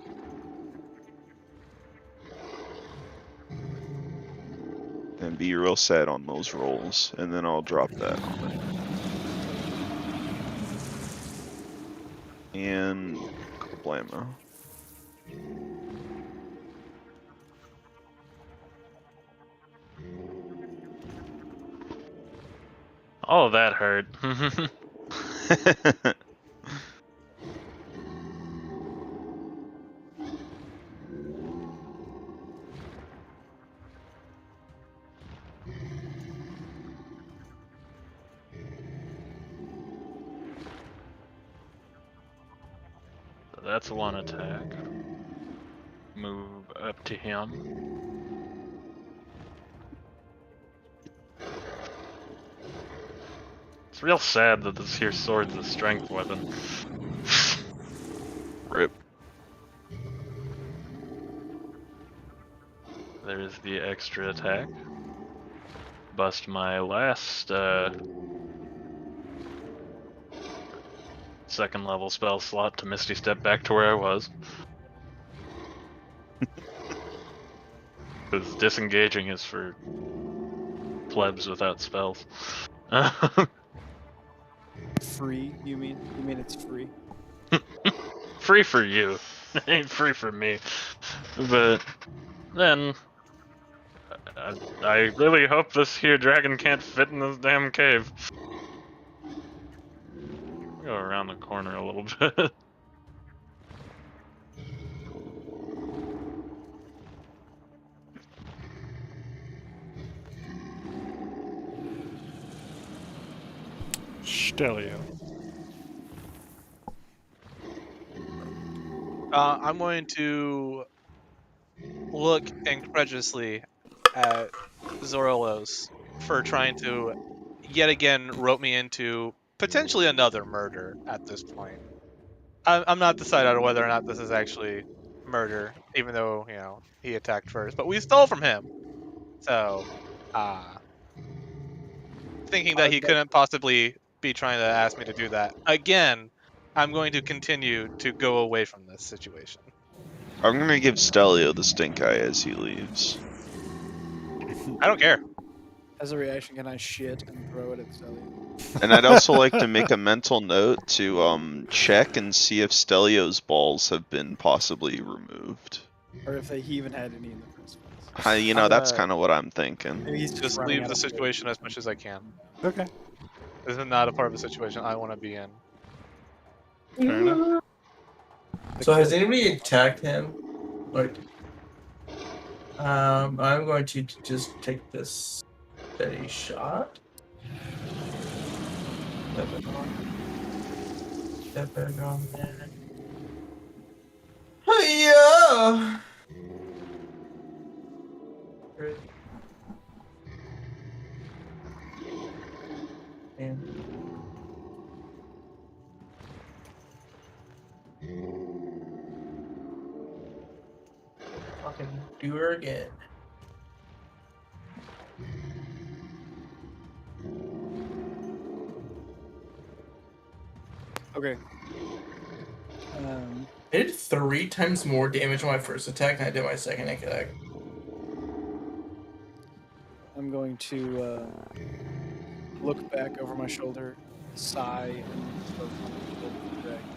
And be real sad on those rolls. And then I'll drop that on it. And blammo. Oh, that hurt. That's one attack. Move up to him. It's real sad that this here sword's a strength weapon. Rip. There's the extra attack. Bust my last second level spell slot to Misty Step back to where I was. Because disengaging is for plebs without spells. free. You mean it's free? Free for you, ain't free for me. But then I really hope this here dragon can't fit in this damn cave. Go around the corner a little bit. Stelio. I'm going to look incredulously at Zorolos for trying to yet again rope me into potentially another murder at this point. I'm not decided on whether or not this is actually murder, even though, he attacked first. But we stole from him. So, thinking that he couldn't possibly be trying to ask me to do that. Again, I'm going to continue to go away from this situation. I'm gonna give Stelio the stink eye as he leaves. I don't care. As a reaction, can I shit and throw it at Stelio? And I'd also like to make a mental note to check and see if Stelio's balls have been possibly removed. Or if he even had any in the first place. That's kind of what I'm thinking. Maybe he's Just running leave out the of food. situation as much as I can. Okay. This is not a part of the situation I want to be in. Fair enough. So has anybody attacked him? Like, I'm going to just take this steady shot. Step back on there. Yeah. Fucking do her again. Okay. I did 3 times more damage on my first attack than I did my second attack. I'm going to look back over my shoulder, sigh, and start running the dragon.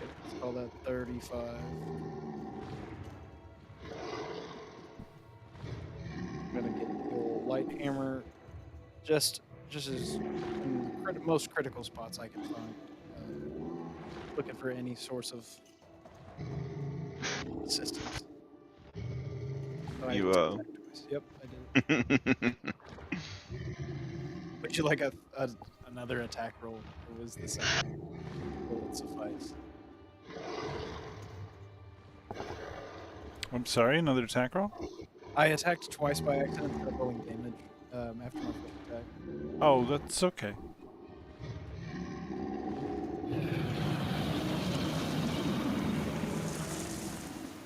Let's call that 35. I'm gonna get the old light hammer, just as in the most critical spots I can find. Looking for any source of assistance. Oh, You Yep, I did. Would you like another attack roll? Or was the second roll suffice? I'm sorry, another attack roll? I attacked twice by accident instead of rolling damage after my first attack. Oh, that's okay.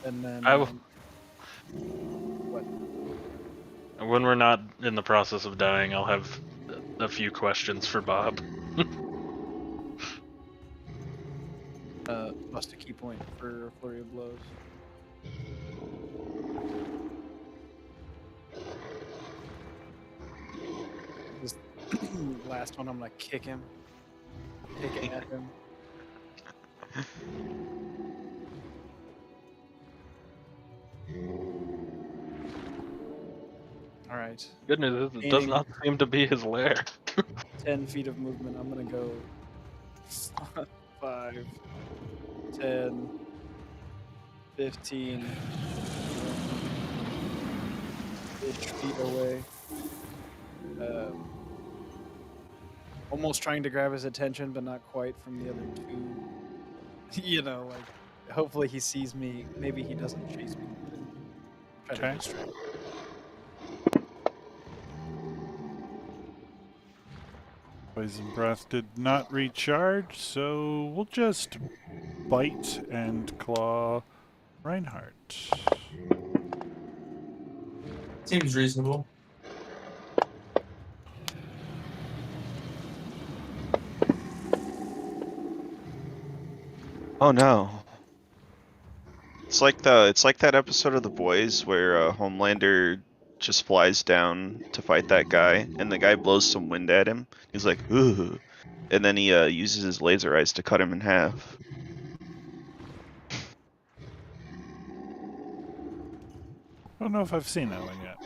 And then what? When we're not in the process of dying, I'll have a few questions for Bob. Bust a key point for a flurry of blows. This last one, I'm gonna kick him. Kick it at him. All right. Good news is it does not seem to be his lair. 10 feet of movement. I'm gonna go 5, 10, 15 ish feet away. Almost trying to grab his attention, but not quite from the other 2. You know, like, hopefully he sees me. Maybe he doesn't chase me. Try to Okay. distract. Poison breath did not recharge, so we'll just bite and claw Reinhardt. Seems reasonable. Oh no. It's like that episode of The Boys where Homelander just flies down to fight that guy, and the guy blows some wind at him. He's like, ooh, and then he uses his laser eyes to cut him in half. I don't know if I've seen that one yet.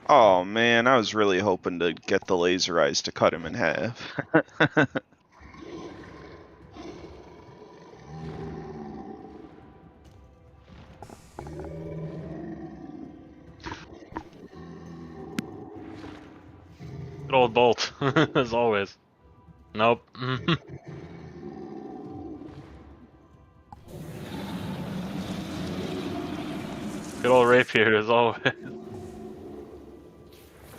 Oh man, I was really hoping to get the laser eyes to cut him in half. Good old Bolt, as always. Nope. Good old Rapier, as always.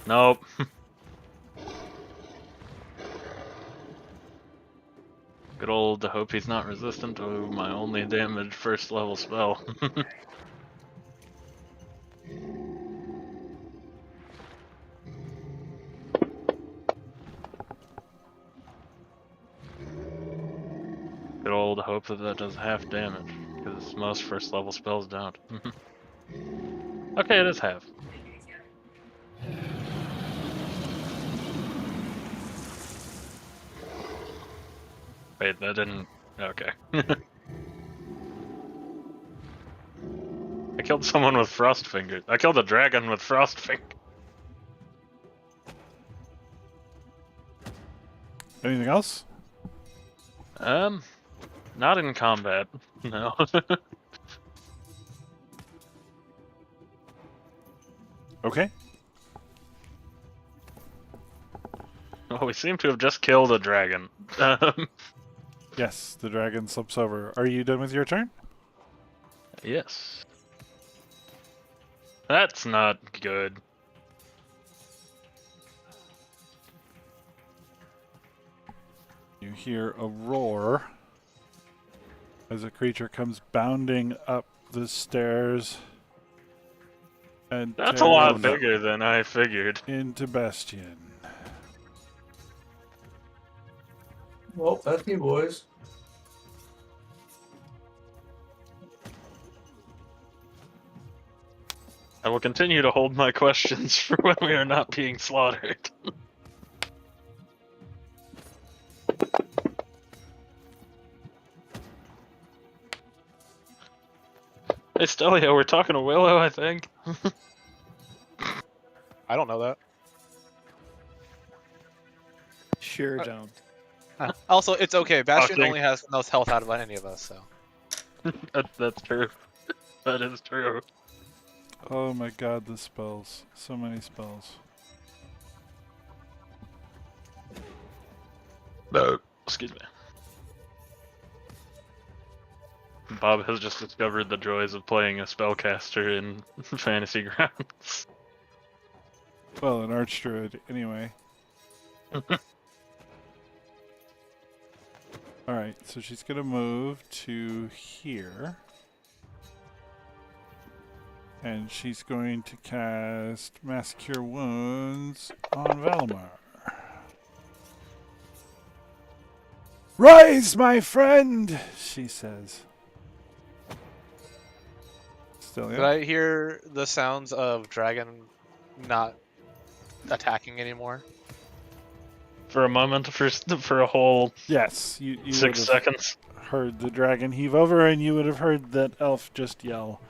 Nope. Good old, hope he's not resistant to my only damage first level spell. Good old hope that does half damage, because most first level spells don't. Okay, it is half. Wait, that didn't... Okay. I killed someone with frost fingers. I killed a dragon with frost fingers. Anything else? Not in combat, no. Okay. Well, we seem to have just killed a dragon. Yes, the dragon slips over. Are you done with your turn? Yes. That's not good. You hear a roar as a creature comes bounding up the stairs and That's a lot tears bigger than I figured. into Bastion. Well, that's me, boys. I will continue to hold my questions for when we are not being slaughtered. Hey, Stelio, we're talking to Willow, I think. I don't know that. Sure don't. Also, it's okay. Bastion Fucking- only has the most health out of any of us, so. That's true. That is true. Oh my god, the spells. So many spells. No. Excuse me. Bob has just discovered the joys of playing a spellcaster in Fantasy Grounds. Well, an archdruid, anyway. Alright, so she's gonna move to here. And she's going to cast Mass Cure Wounds on Valimar. Rise, my friend, she says. Still, Did yeah? I hear the sounds of dragon not attacking anymore? For a moment, for a whole Yes, you 6 would have seconds. heard the dragon heave over, and you would have heard that elf just yell.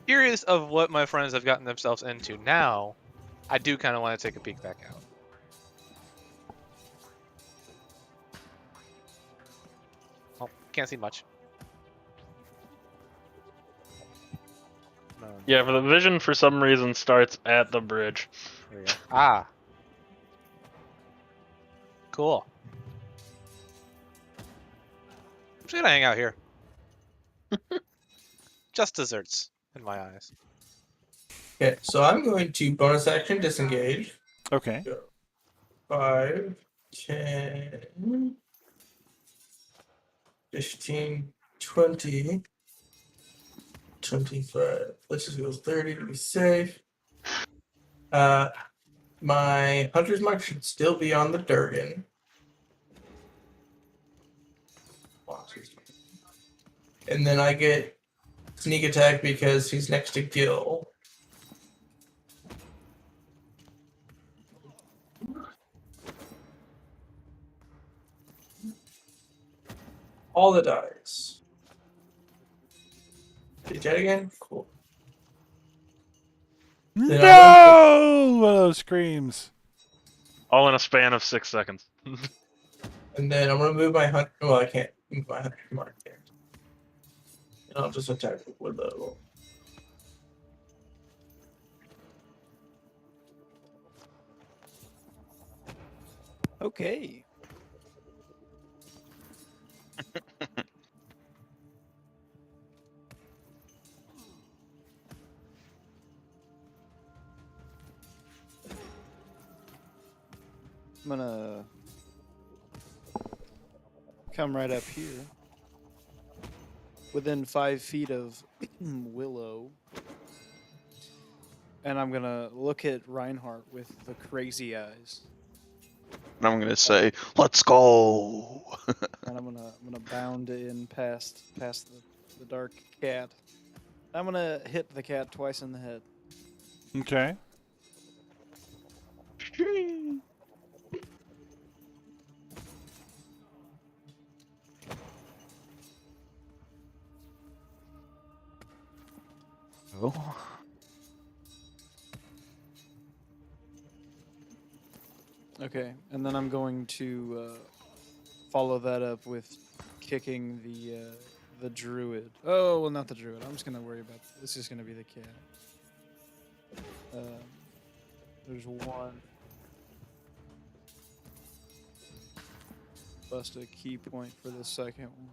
Curious of what my friends have gotten themselves into now, I do kind of want to take a peek back out. Oh, can't see much. No, Yeah, but the vision for some reason starts at the bridge. there we go. Ah. Cool. I'm just gonna hang out here. Just desserts in my eyes. Okay, so I'm going to bonus action disengage. Okay. 5, 10, 15, 20, 25. Let's just go 30 to be safe. My Hunter's Mark should still be on the Durgan. And then I get sneak attack because he's next to Gil. All the dice. Did that again? Cool. Then No! Willow screams. All in a span of 6 seconds. And then I'm gonna move my hunter. Well, I can't move my hunter mark there. And I'll just attack with the. Okay. I'm gonna come right up here, within 5 feet of Willow, and I'm gonna look at Reinhardt with the crazy eyes, And I'm gonna say, "Let's go." and I'm gonna bound in past the dark cat. I'm gonna hit the cat twice in the head. Okay. Oh. Okay, and then I'm going to follow that up with kicking the druid. Oh, well, not the druid. I'm just gonna worry about this. Is gonna be the cat. There's one. Bust a key point for the second one.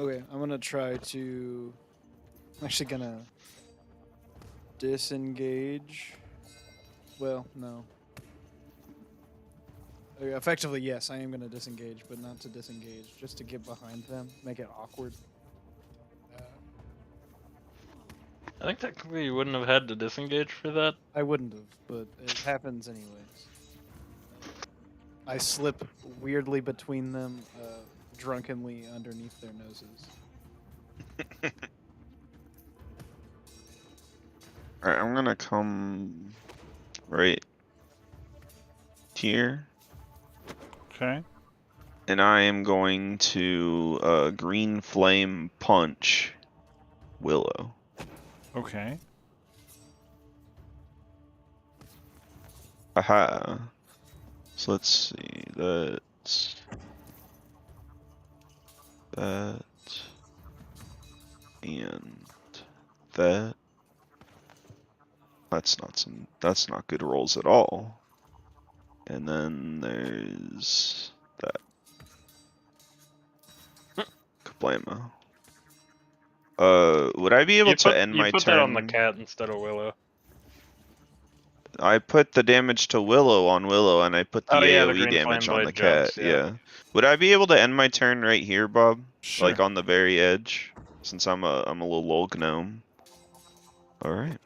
Okay, I'm gonna try to. I'm actually gonna disengage. Well, no. Okay, effectively, yes, I am gonna disengage, but not to disengage, just to get behind them, make it awkward. I think technically you wouldn't have had to disengage for that. I wouldn't have, but it happens anyways. I slip weirdly between them, drunkenly underneath their noses. Alright, I'm gonna come right here. Okay. And I am going to green flame punch Willow. Okay. Aha. So let's see. That's that and that. That's not good rolls at all. And then there's that. Kablamo. Would I be able to end my You put turn? that on the cat instead of Willow. I put the damage to Willow on Willow, and I put the Oh yeah, the AoE green damage flame on the blade cat. jumps, yeah. Would I be able to end my turn right here, Bob? Sure. Like on the very edge, since I'm a little old gnome. All right.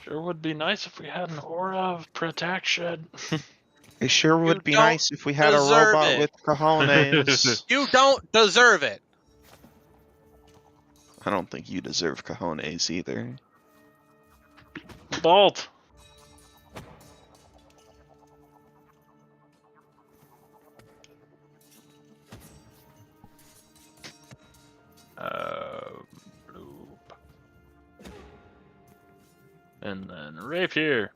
Sure would be nice if we had an aura of protection. It sure would be don't nice if we had a deserve robot it. with cojones. You don't deserve it. I don't think you deserve cojones either. Bolt. Bloop. And then rapier.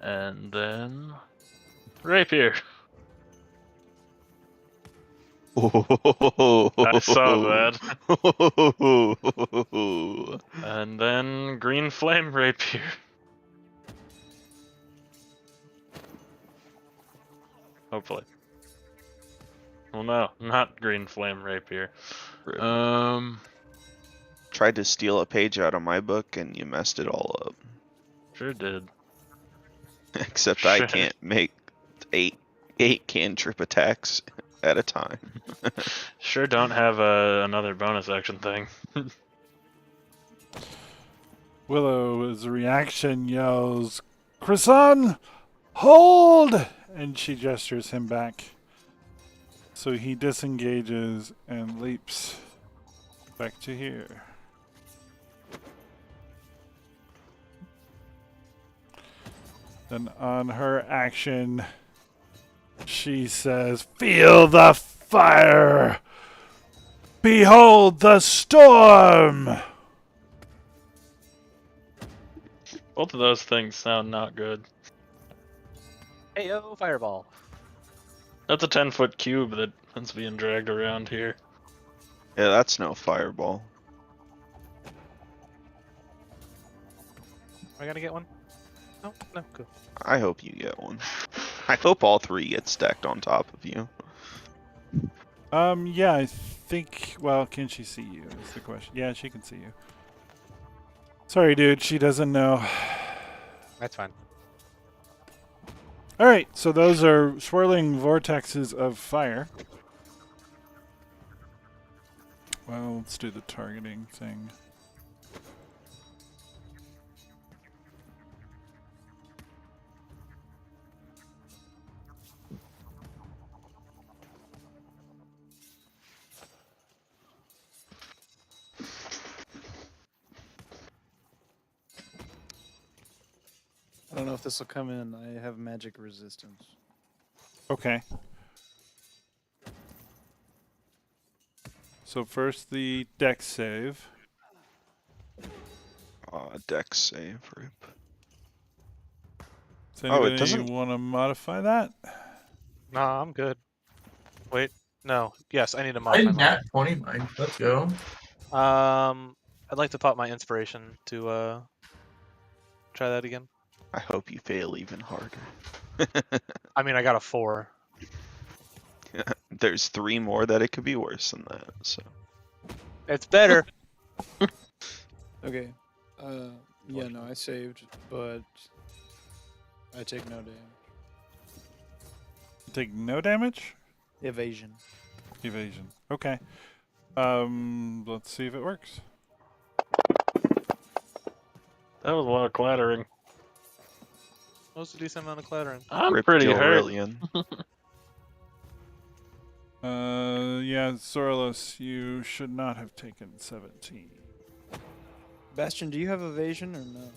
And then rapier. I saw that. And then green flame rapier. Hopefully. Well, no, not green flame rapier. Rip. Tried to steal a page out of my book and you messed it all up. Sure did. Except I can't make eight cantrip attacks at a time. Sure don't have another bonus action thing. Willow's reaction yells, "Croissant, hold!" And she gestures him back. So he disengages and leaps back to here. Then on her action, she says, "Feel the fire! Behold the storm!" Both of those things sound not good. Hey yo, fireball. That's a 10-foot cube that's being dragged around here. Yeah, that's no fireball. Am I gonna get one? No, no, cool. I hope you get one. I hope all three get stacked on top of you. Yeah, I think, well, can she see you is the question. Yeah, she can see you. Sorry, dude, she doesn't know. That's fine. Alright, so those are swirling vortexes of fire. Well, let's do the targeting thing. I don't know if this will come in. I have magic resistance. Okay. So first the dex save. Dex save, rip. Does Oh, it anybody doesn't- want to modify that? Nah, I'm good. Wait, no. Yes, I need to I modify nat 20 mine. Let's go. mine. I'd like to pop my inspiration to try that again. I hope you fail even harder. I mean, I got a 4. There's 3 more that it could be worse than that. So It's better. Okay. Yeah, no, I saved, but I take no damage. Take no damage? Evasion. Evasion. Okay. Let's see if it works. That was a lot of clattering. What was a decent amount of clattering? I'm Rip pretty hurt. Gilrillion. Yeah, Zoralos, you should not have taken 17. Bastion, do you have evasion or no?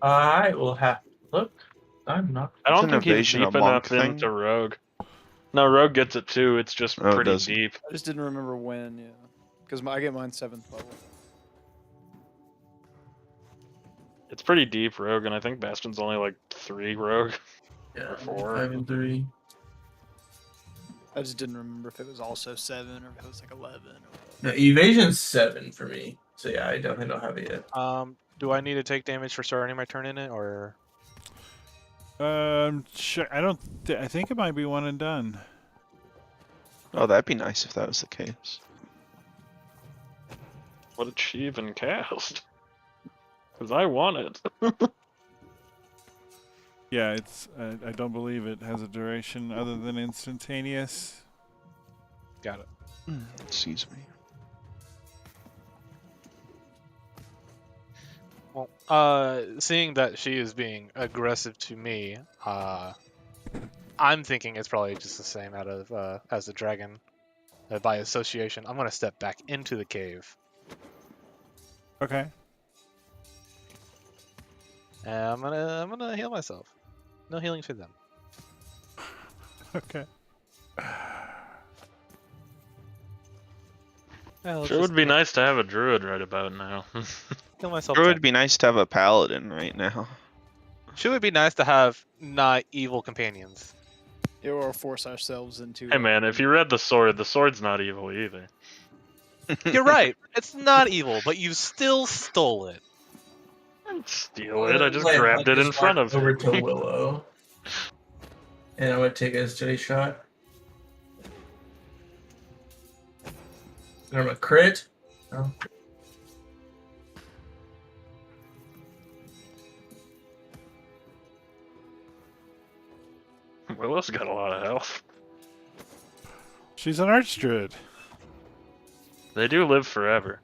I will have to look. I'm not. I don't Isn't think he's evasion a deep monk enough thing? into Rogue. No, Rogue gets it too. It's just Oh, it pretty doesn't. deep. I just didn't remember when, yeah. Because I get mine 7th level. It's pretty deep, Rogue, and I think Bastion's only like 3 Rogue. Yeah, Or 4. 5 and 3. I just didn't remember if it was also 7 or if it was like 11 or whatever. No, evasion's 7 for me. So yeah, I definitely don't have it yet. Do I need to take damage for starting my turn in it, or? Sure. I think it might be one and done. Oh, that'd be nice if that was the case. What did she even cast? Because I want it. Yeah, it's. I don't believe it has a duration other than instantaneous. Got it. Excuse me. Well, seeing that she is being aggressive to me, I'm thinking it's probably just the same out of as the dragon. By association, I'm gonna step back into the cave. Okay. And I'm gonna heal myself. No healing for them. Okay. Yeah, let's Sure just would be nice to have a druid right about now. heal myself. It would 10. be nice to have a paladin right now. Sure would be nice to have not evil companions. Yeah, or force ourselves into. Hey man, if you read the sword's not evil either. You're right. It's not evil, but you still stole it. I didn't steal it, I just grabbed it in front of over him. to Willow. And I would take a steady shot. And I'm a crit. Oh. Willow's got a lot of health. She's an archdruid. They do live forever.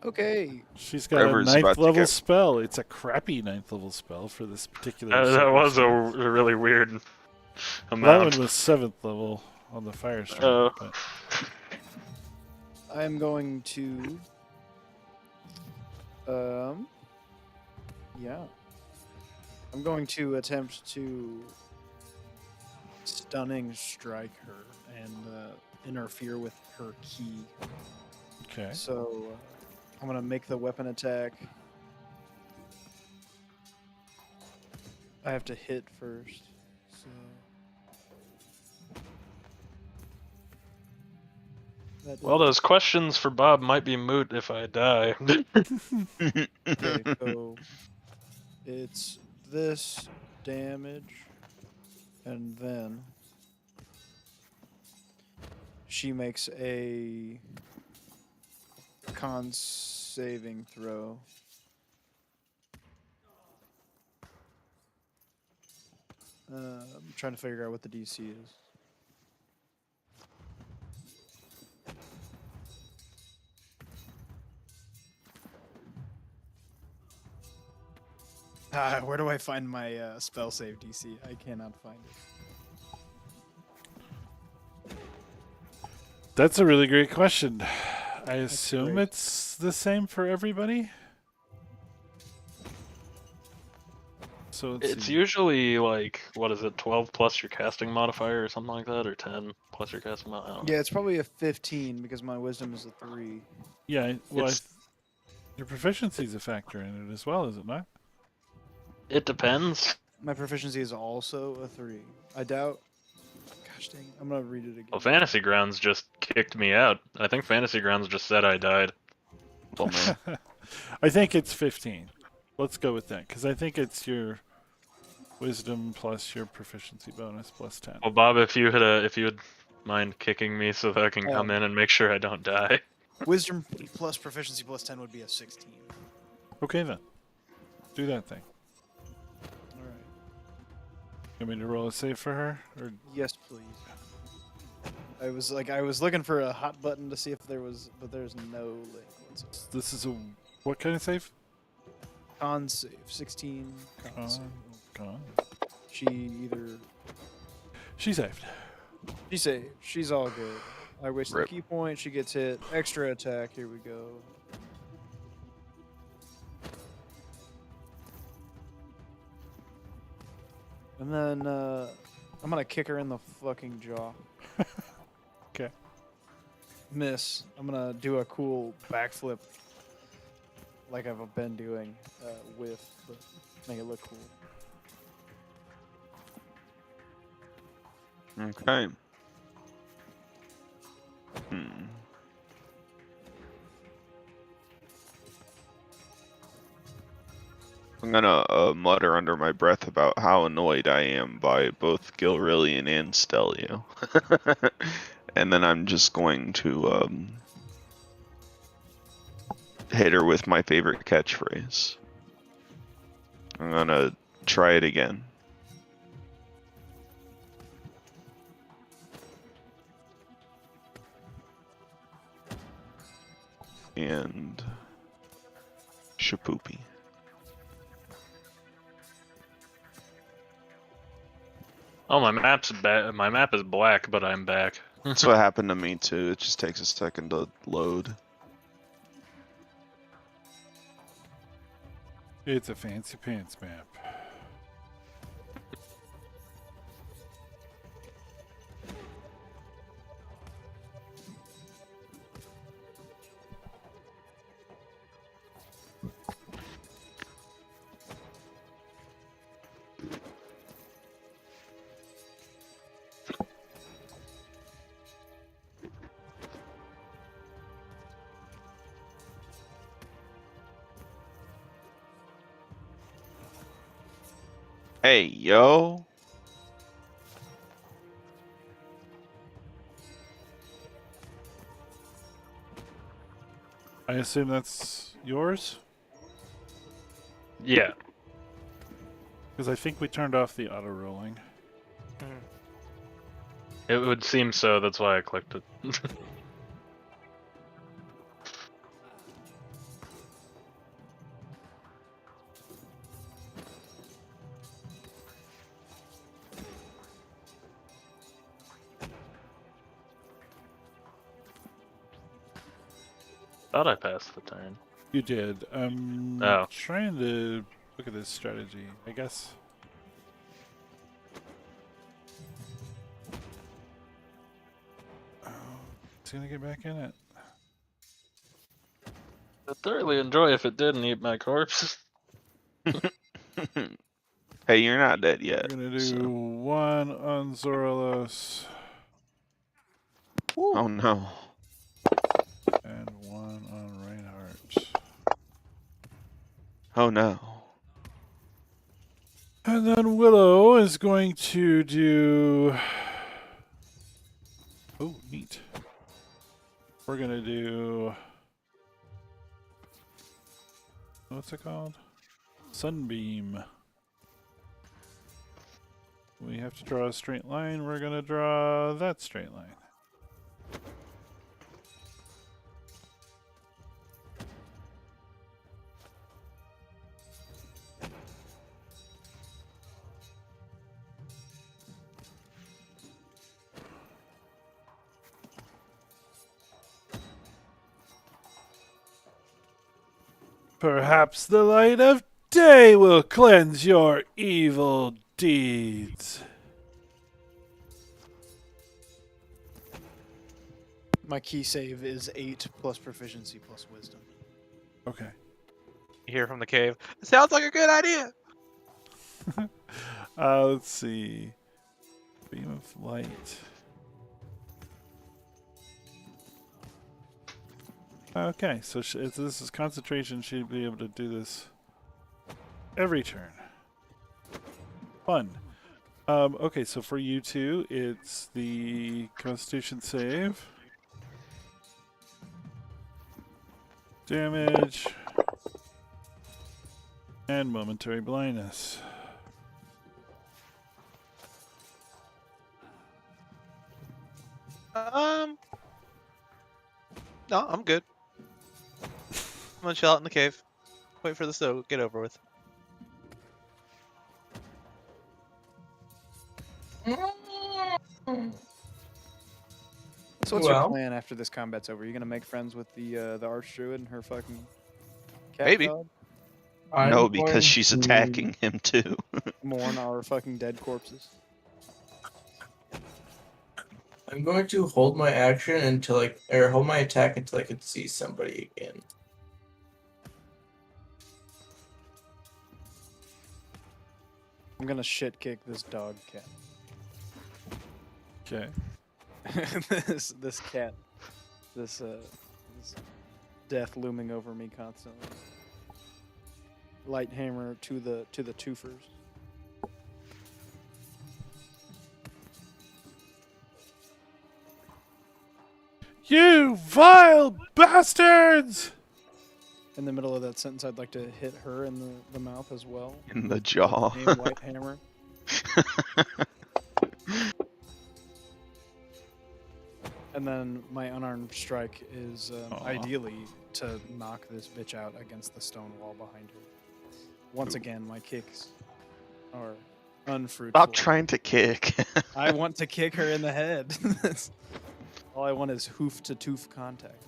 Okay. She's got Forever's a about 9th to level get- spell. It's a crappy 9th level spell for this particular. That was a circumstance. really weird That amount. one was 7th level on the fire strike. Oh. but- I'm going to. Yeah. I'm going to attempt to stunning strike her and interfere with her key. Okay. So I'm gonna make the weapon attack. I have to hit first. So that Well, those questions for Bob might be moot if I die. okay, so it's this damage, and then she makes a con saving throw. I'm trying to figure out what the DC is. Where do I find my spell save DC? I cannot find it. That's a really great question. I assume great. it's the same for everybody. So It's see. usually like, what is it, 12 plus your casting modifier or something like that, or 10 plus your casting modifier? I don't know. Yeah, it's probably a 15 because my wisdom is a 3. Yeah. Well, It's- your proficiency is a factor in it as well, is it not? It depends. My proficiency is also a 3. I doubt. Gosh dang, I'm gonna read it again. Well, Fantasy Grounds just kicked me out. I think Fantasy Grounds just said I died. Bummer. I think it's 15. Let's go with that, because I think it's your wisdom plus your proficiency bonus plus 10. Well, Bob, if you would mind kicking me so that I can come in and make sure I don't die. Wisdom plus proficiency plus 10 would be a 16. Okay then. Do that thing. Alright. You want me to roll a save for her? Or Yes, please. I was looking for a hot button to see if there was, but there's no link. this is a what kind of save? Con save 16. Con save. Con. She saved. She saved. She's all good. I wasted a Rip. key point. She gets hit. Extra attack. Here we go. And then I'm gonna kick her in the fucking jaw. Okay. Miss. I'm gonna do a cool backflip, like I've been doing with, but make it look cool. Okay. I'm gonna mutter under my breath about how annoyed I am by both Gilrillian and Stelio. And then I'm just going to hit her with my favorite catchphrase. I'm gonna try it again. And shapoopy. Oh, my map is black, but I'm back. That's what happened to me too. It just takes a second to load. It's a fancy pants map. Hey, yo. I assume that's yours? Yeah. Because I think we turned off the auto rolling. It would seem so, that's why I clicked it. Thought I passed the turn. You did. I'm Oh. trying to look at this strategy. I guess. Oh, it's gonna get back in it. I'd thoroughly enjoy if it didn't eat my corpse. Hey, you're not dead We're yet. gonna do so- one on Zoralos Oh no. and one on Reinhardt. Oh no. And then Willow is going to do... Oh, neat. We're going to do... What's it called? Sunbeam. We have to draw a straight line. We're going to draw that straight line. Perhaps the light of day will cleanse your evil deeds. My key save is 8 plus proficiency plus wisdom. Okay. You hear from the cave. Sounds like a good idea. Let's see. Beam of light. Okay, so if this is concentration, she'd be able to do this every turn. Fun. Okay, so for you two, it's the Constitution save. Damage. And momentary blindness. No, I'm good. I'm gonna chill out in the cave. Wait for this to get over with. So what's your Well. plan after this combat's over? You gonna make friends with the Archdruid and her fucking cat Maybe. dog? I'm No, because going she's to- attacking him too. Mourn our fucking dead corpses. I'm going to hold my action until or hold my attack until I can see somebody again. I'm gonna shit kick this dog cat. Okay. this cat. This death looming over me constantly. Light hammer to the twofers. You vile bastards! In the middle of that sentence, I'd like to hit her in the mouth as well. In the jaw. Name White Hammer. And then my unarmed strike is ideally to knock this bitch out against the stone wall behind her. Once again, my kicks are unfruitful. Stop trying to kick. I want to kick her in the head. All I want is hoof to tooth contact.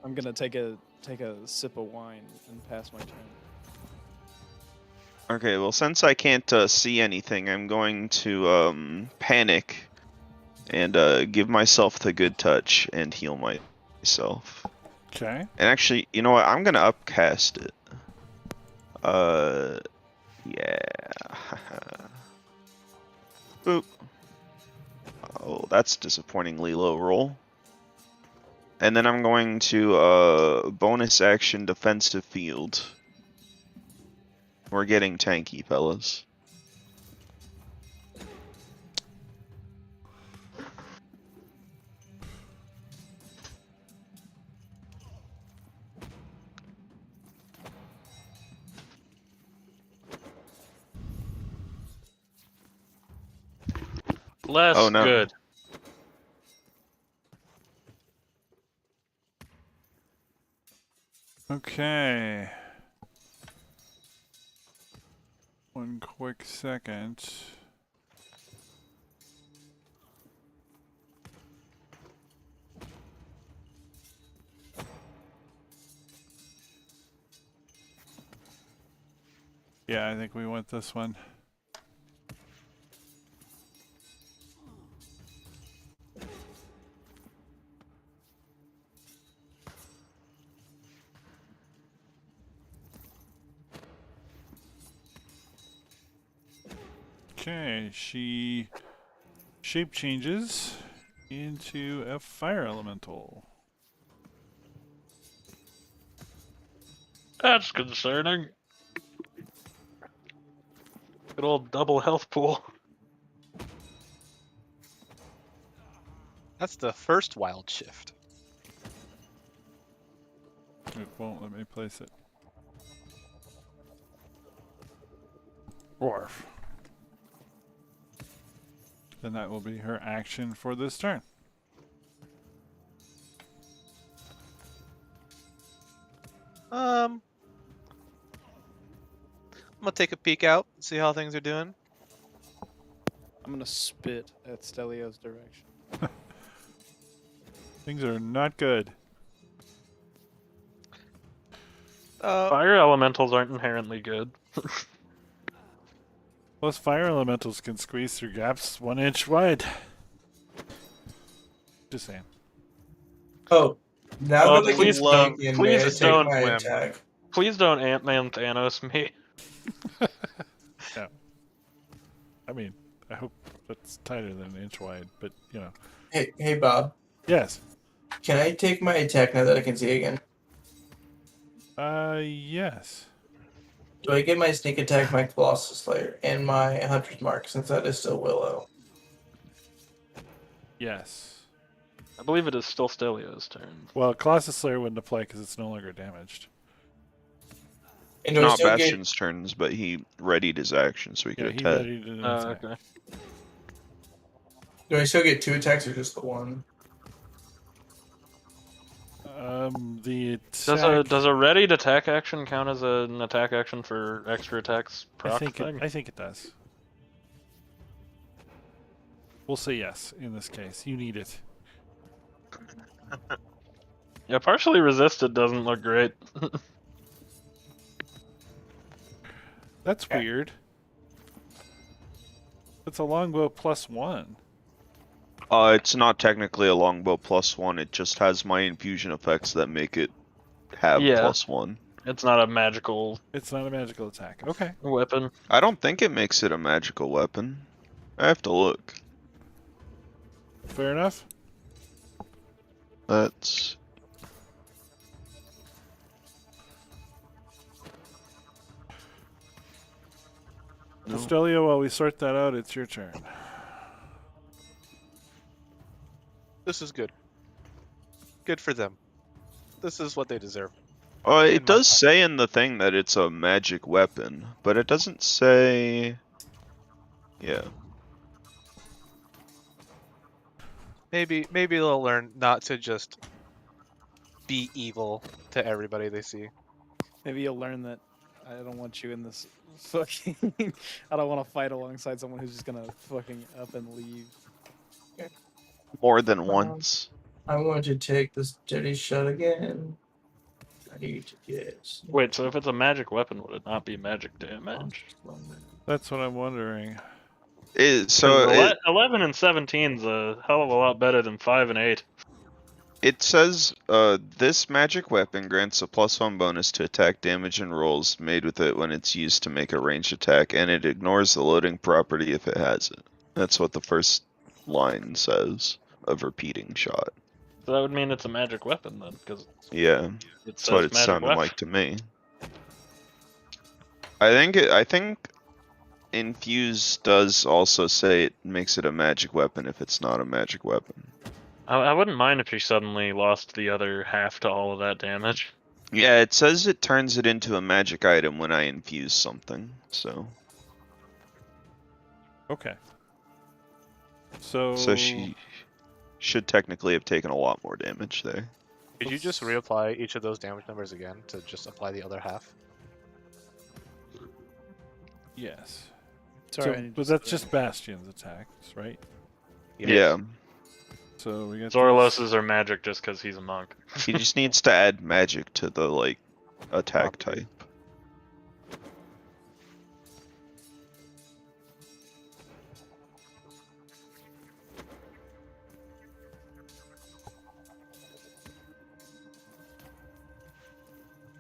I'm gonna take a sip of wine and pass my turn. Okay, well, since I can't see anything, I'm going to panic and give myself the good touch and heal myself. Okay. And actually, you know what? I'm gonna upcast it. Yeah. Boop. Oh, that's disappointingly low roll. And then I'm going to bonus action defensive field. We're getting tanky, fellas. Less Oh, no. good. Okay. One quick second. Yeah, I think we want this one. Okay, she shape changes into a fire elemental. That's concerning. Good old double health pool. That's the first wild shift. It won't let me place it. Orf. Then that will be her action for this turn. I'm gonna take a peek out, see how things are doing. I'm gonna spit at Stelio's direction. Things are not good. Fire elementals aren't inherently good. Plus, fire elementals can squeeze through gaps 1 inch wide. Just saying. Oh, now Oh, that I please can don't- sneak in, please may I take don't my swim. attack? Please don't Ant-Man Thanos me. I mean, I hope that's tighter than an inch wide, but you know. Hey, Bob. Yes. Can I take my attack now that I can see again? Yes. Do I get my sneak attack, my Colossus Slayer, and my Hunter's Mark, since that is still Willow? Yes. I believe it is still Stelio's turn. Well, Colossus Slayer wouldn't apply because it's no longer damaged. And do I Not still Bastion's turns, but he readied his action so he could Yeah, he attack. readied an Oh, attack. okay. do I still get 2 attacks or just the 1? The attack, Does a readied attack action count as an attack action for extra attacks proc thing? I think it does. We'll say yes in this case. You need it. Yeah, partially resisted doesn't look great. That's weird. It's a longbow +1. It's not technically a longbow +1, it just has my infusion effects that make it have Yeah. +1. It's not a magical It's not a magical attack. Okay. weapon. I don't think it makes it a magical weapon. I have to look. Fair enough. That's... No. Costello, while we sort that out, it's your turn. This is good. Good for them. This is what they deserve. It does say in the thing that it's a magic weapon, but it doesn't say... Yeah. Maybe they'll learn not to just be evil to everybody they see. Maybe you'll learn that I don't want you in this fucking. I don't want to fight alongside someone who's just gonna fucking up and leave. More than once. I want to take this steady shot again. I need to get... Wait, so if it's a magic weapon, would it not be magic damage? That's what I'm wondering. So 11 and 17 is a hell of a lot better than 5 and 8. it says, this magic weapon grants a +1 bonus to attack damage and rolls made with it when it's used to make a ranged attack, and it ignores the loading property if it has it. That's what the first line says of repeating shot. So that would mean it's a magic weapon then, because Yeah, it that's what says it magic sounded weapon. like to me. I think Infuse does also say it makes it a magic weapon if it's not a magic weapon. I wouldn't mind if he suddenly lost the other half to all of that damage. Yeah, it says it turns it into a magic item when I infuse something, so... Okay. So she should technically have taken a lot more damage there. Could you just reapply each of those damage numbers again to just apply the other half? yes. Sorry, So, I need but to that's say- just Bastion's attacks, right? Yeah. So we got Zorlos's are magic just because he's a monk. He just needs to add magic to the, like, attack type.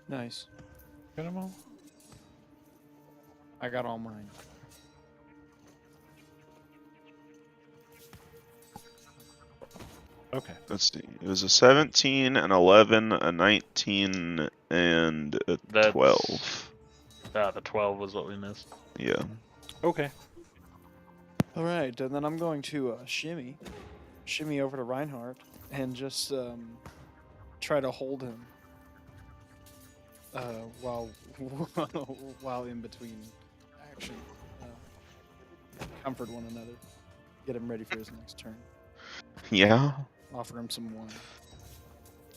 Nice. Got 'em all? I got all mine. Okay. Let's see. It was a 17, an 11, a 19, and a That's- 12. The 12 was what we missed. Yeah. Okay. All right, and then I'm going to shimmy over to Reinhardt and just try to hold him while while in between action. Comfort one another. Get him ready for his next turn. Yeah? Offer him some wine.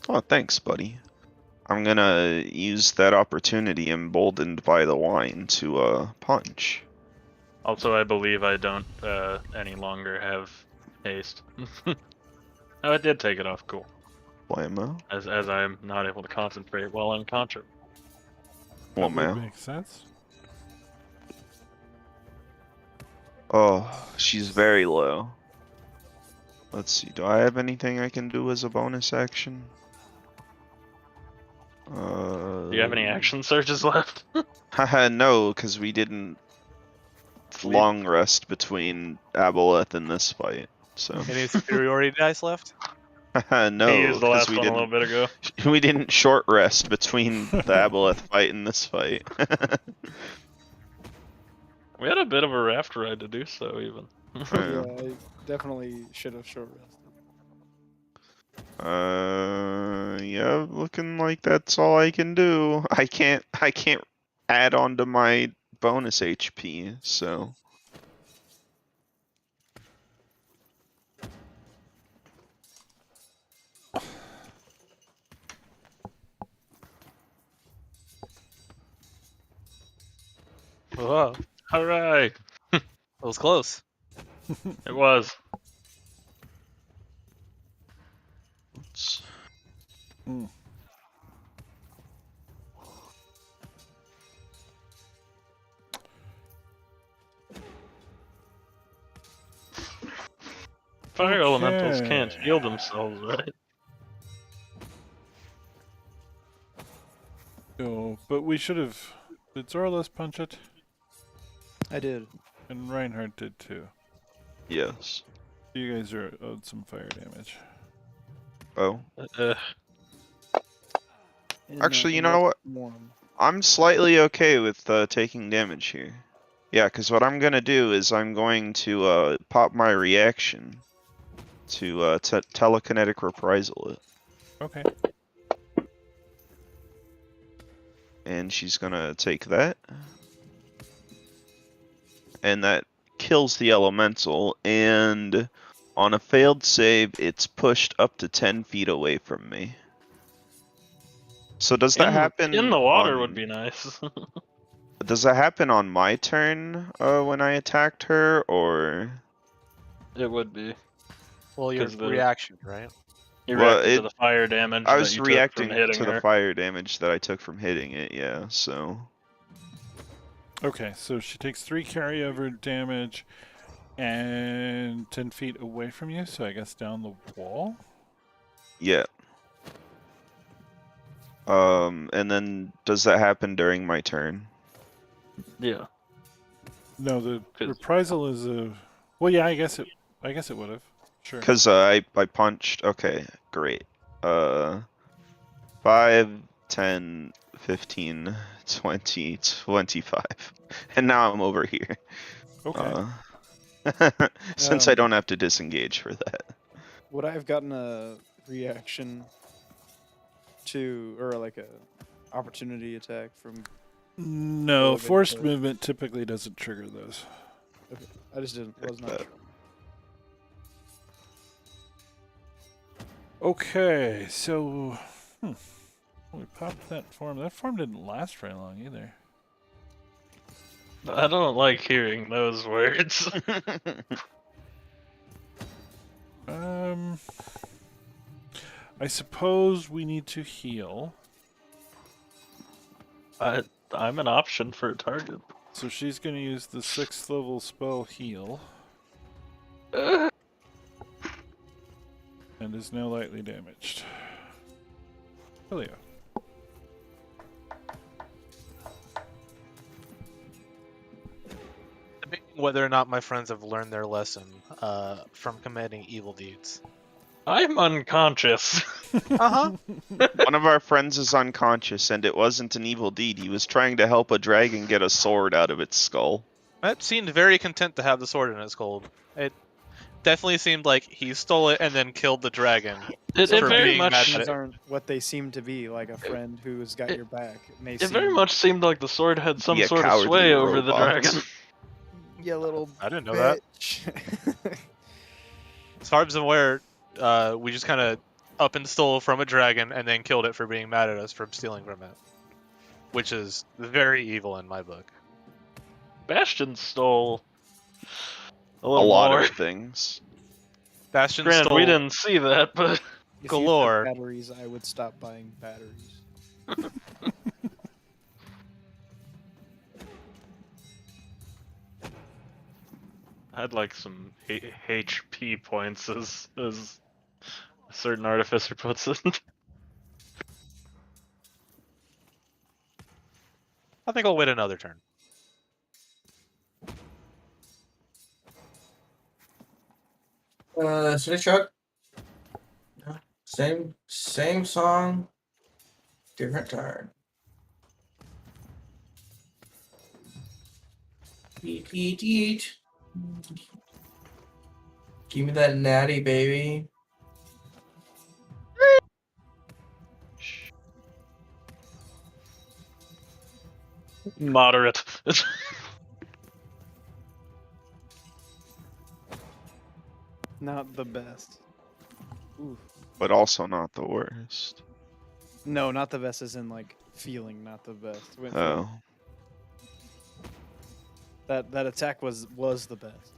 Oh, thanks, buddy. I'm gonna use that opportunity, emboldened by the wine, to, punch. Also, I believe I don't any longer have haste. Oh, it did take it off. Cool. Blammo. As I'm not able to concentrate while unconscious. Well, That would man. make sense. Oh, she's very low. Let's see, do I have anything I can do as a bonus action? Do you have any action surges left? Haha, no, because we didn't long rest between Aboleth and this fight. So Any superiority dice left? no, He used the 'cause last one a little bit ago. we didn't short rest between the Aboleth fight and this fight. We had a bit of a raft ride to do so, even. Yeah, I definitely should have short rested. Yeah, looking like that's all I can do. I can't add on to my bonus HP, so. Whoa, Hooray! that was close. It was. Let's... Fire elementals Okay. can't heal themselves, right? Oh, but we should have. Did Zorlus punch it? I did. And Reinhardt did too. Yes. You guys are owed some fire damage. Oh. In, Actually, you in know rough what? form. I'm slightly okay with taking damage here. Yeah, because what I'm gonna do is I'm going to pop my reaction to telekinetic reprisal it. Okay. And she's gonna take that. And that kills the elemental, and on a failed save, it's pushed up to 10 feet away from me. So does that happen in the water on... would be nice. Does that happen on my turn when I attacked her, or... It would be. Well, your 'Cause the- reaction, right? You Well, reacted to the fire damage I that was you reacting took from hitting to her. the fire damage that I took from hitting it, yeah, so... Okay, so she takes 3 carryover damage and 10 feet away from you, so I guess down the wall? Yeah. And then does that happen during my turn? Yeah. No, the 'Cause- reprisal is a... Well, yeah, I guess it would have. Sure. Because I punched... Okay, great. 5, 10, 15, 20, 25. And now I'm over here. Okay. Since I don't have to disengage for that. Would I have gotten a reaction to, or like a opportunity attack from? No, Well, forced but- movement typically doesn't trigger those. Okay, I just didn't. Was not that. sure. Okay, so... We popped that form. That form didn't last very long either. I don't like hearing those words. I suppose we need to heal. I'm an option for a target. So she's going to use the 6th level spell Heal. And is now lightly damaged. Julio. Debating whether or not my friends have learned their lesson from committing evil deeds. I'm unconscious. Uh-huh. One of our friends is unconscious, and it wasn't an evil deed. He was trying to help a dragon get a sword out of its skull. That seemed very content to have the sword in his cold. It definitely seemed like he stole it and then killed the dragon. It For very being mad much. at These it. aren't what they seem to be. Like a friend who's got your back. It may It seem, very much seemed like the sword had some Yeah, sort of cowardly sway over the robots. dragon. You little. I didn't know that. bitch. As far as I'm aware, we just kind of up and stole from a dragon and then killed it for being mad at us for stealing from it. Which is very evil in my book. Bastion stole a A little lot more. of things. Bastion Granted, stole... we didn't see that, but If you Galore. had batteries, I would stop buying batteries. I'd like some HP points, as a certain artificer puts it. I think I'll wait another turn. City Truck. Same song, different turn. Eat, eat, eat. Give me that natty, baby. Moderate. Not the best. Ooh. But also not the worst. No, not the best as in like feeling not the best. Oh. That attack was the best.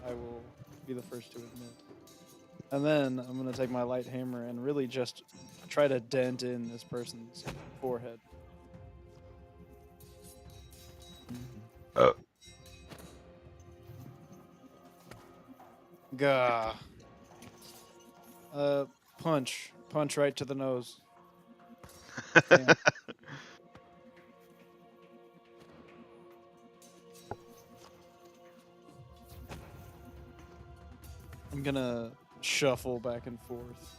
I will be the first to admit. And then I'm gonna take my light hammer and really just try to dent in this person's forehead. Oh. Gah. Punch right to the nose. Damn. I'm gonna shuffle back and forth,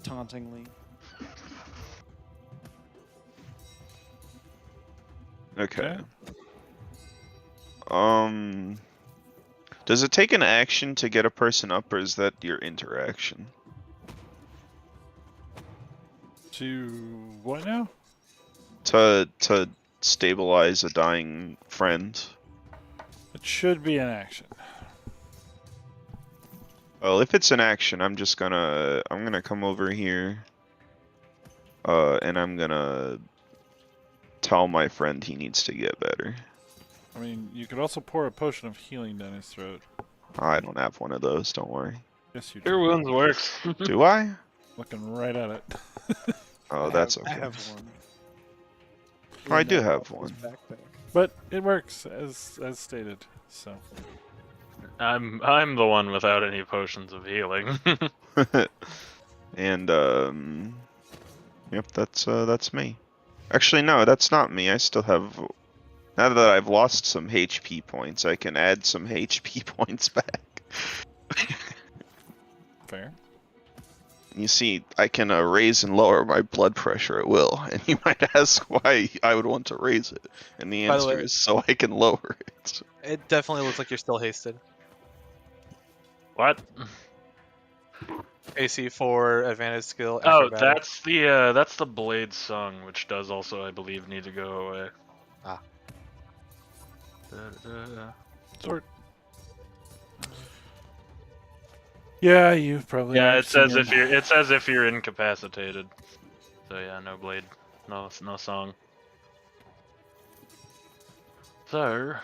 tauntingly. Okay. Does it take an action to get a person up, or is that your interaction? To what now? To stabilize a dying friend. It should be an action. Well, if it's an action, I'm gonna come over here. And I'm gonna tell my friend he needs to get better. I mean, you could also pour a potion of healing down his throat. I don't have one of those, don't worry. Yes, you Cure do. wounds works. Do I? Looking right at it. Oh, that's I okay. have one. Oh, I In, do have his one. backpack. But it works as stated. So I'm the one without any potions of healing. And yep, that's me. Actually, no, that's not me. I still have. Now that I've lost some HP points, I can add some HP points back. fair. You see, I can raise and lower my blood pressure at will, and you might ask why I would want to raise it, and the By the answer way- is so I can lower it. It definitely looks like you're still hasted. What? AC 4, advantage skill, Oh, acrobatics. that's the blade song, which does also, I believe, need to go away. Ah. Sort. Yeah, you probably. Yeah, have it says seen if you're incapacitated. So yeah, no blade, no song. So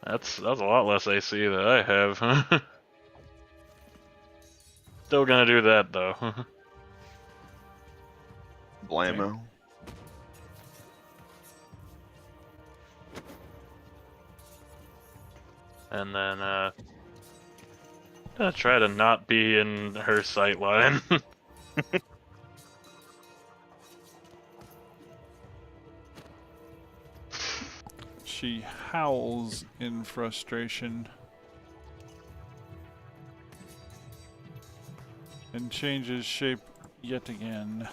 that's a lot less AC that I have. Still gonna do that though. Blammo. And then gonna try to not be in her sight line. She howls in frustration and changes shape yet again.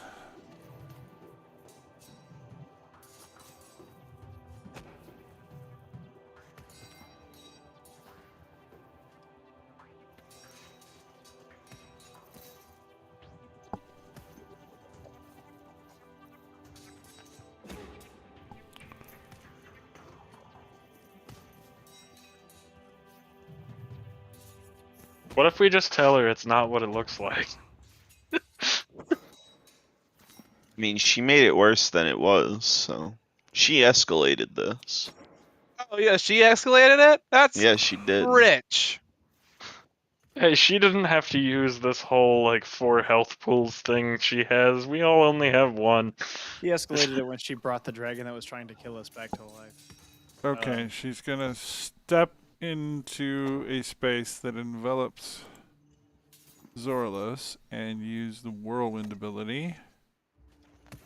What if we just tell her it's not what it looks like? I mean, she made it worse than it was, so she escalated this. Oh yeah, she escalated it? That's Yeah, she did. rich. Hey, she didn't have to use this whole like 4 health pools thing she has. We all only have 1. He escalated it when she brought the dragon that was trying to kill us back to life. Okay, she's gonna step into a space that envelops Zorlos and use the whirlwind ability.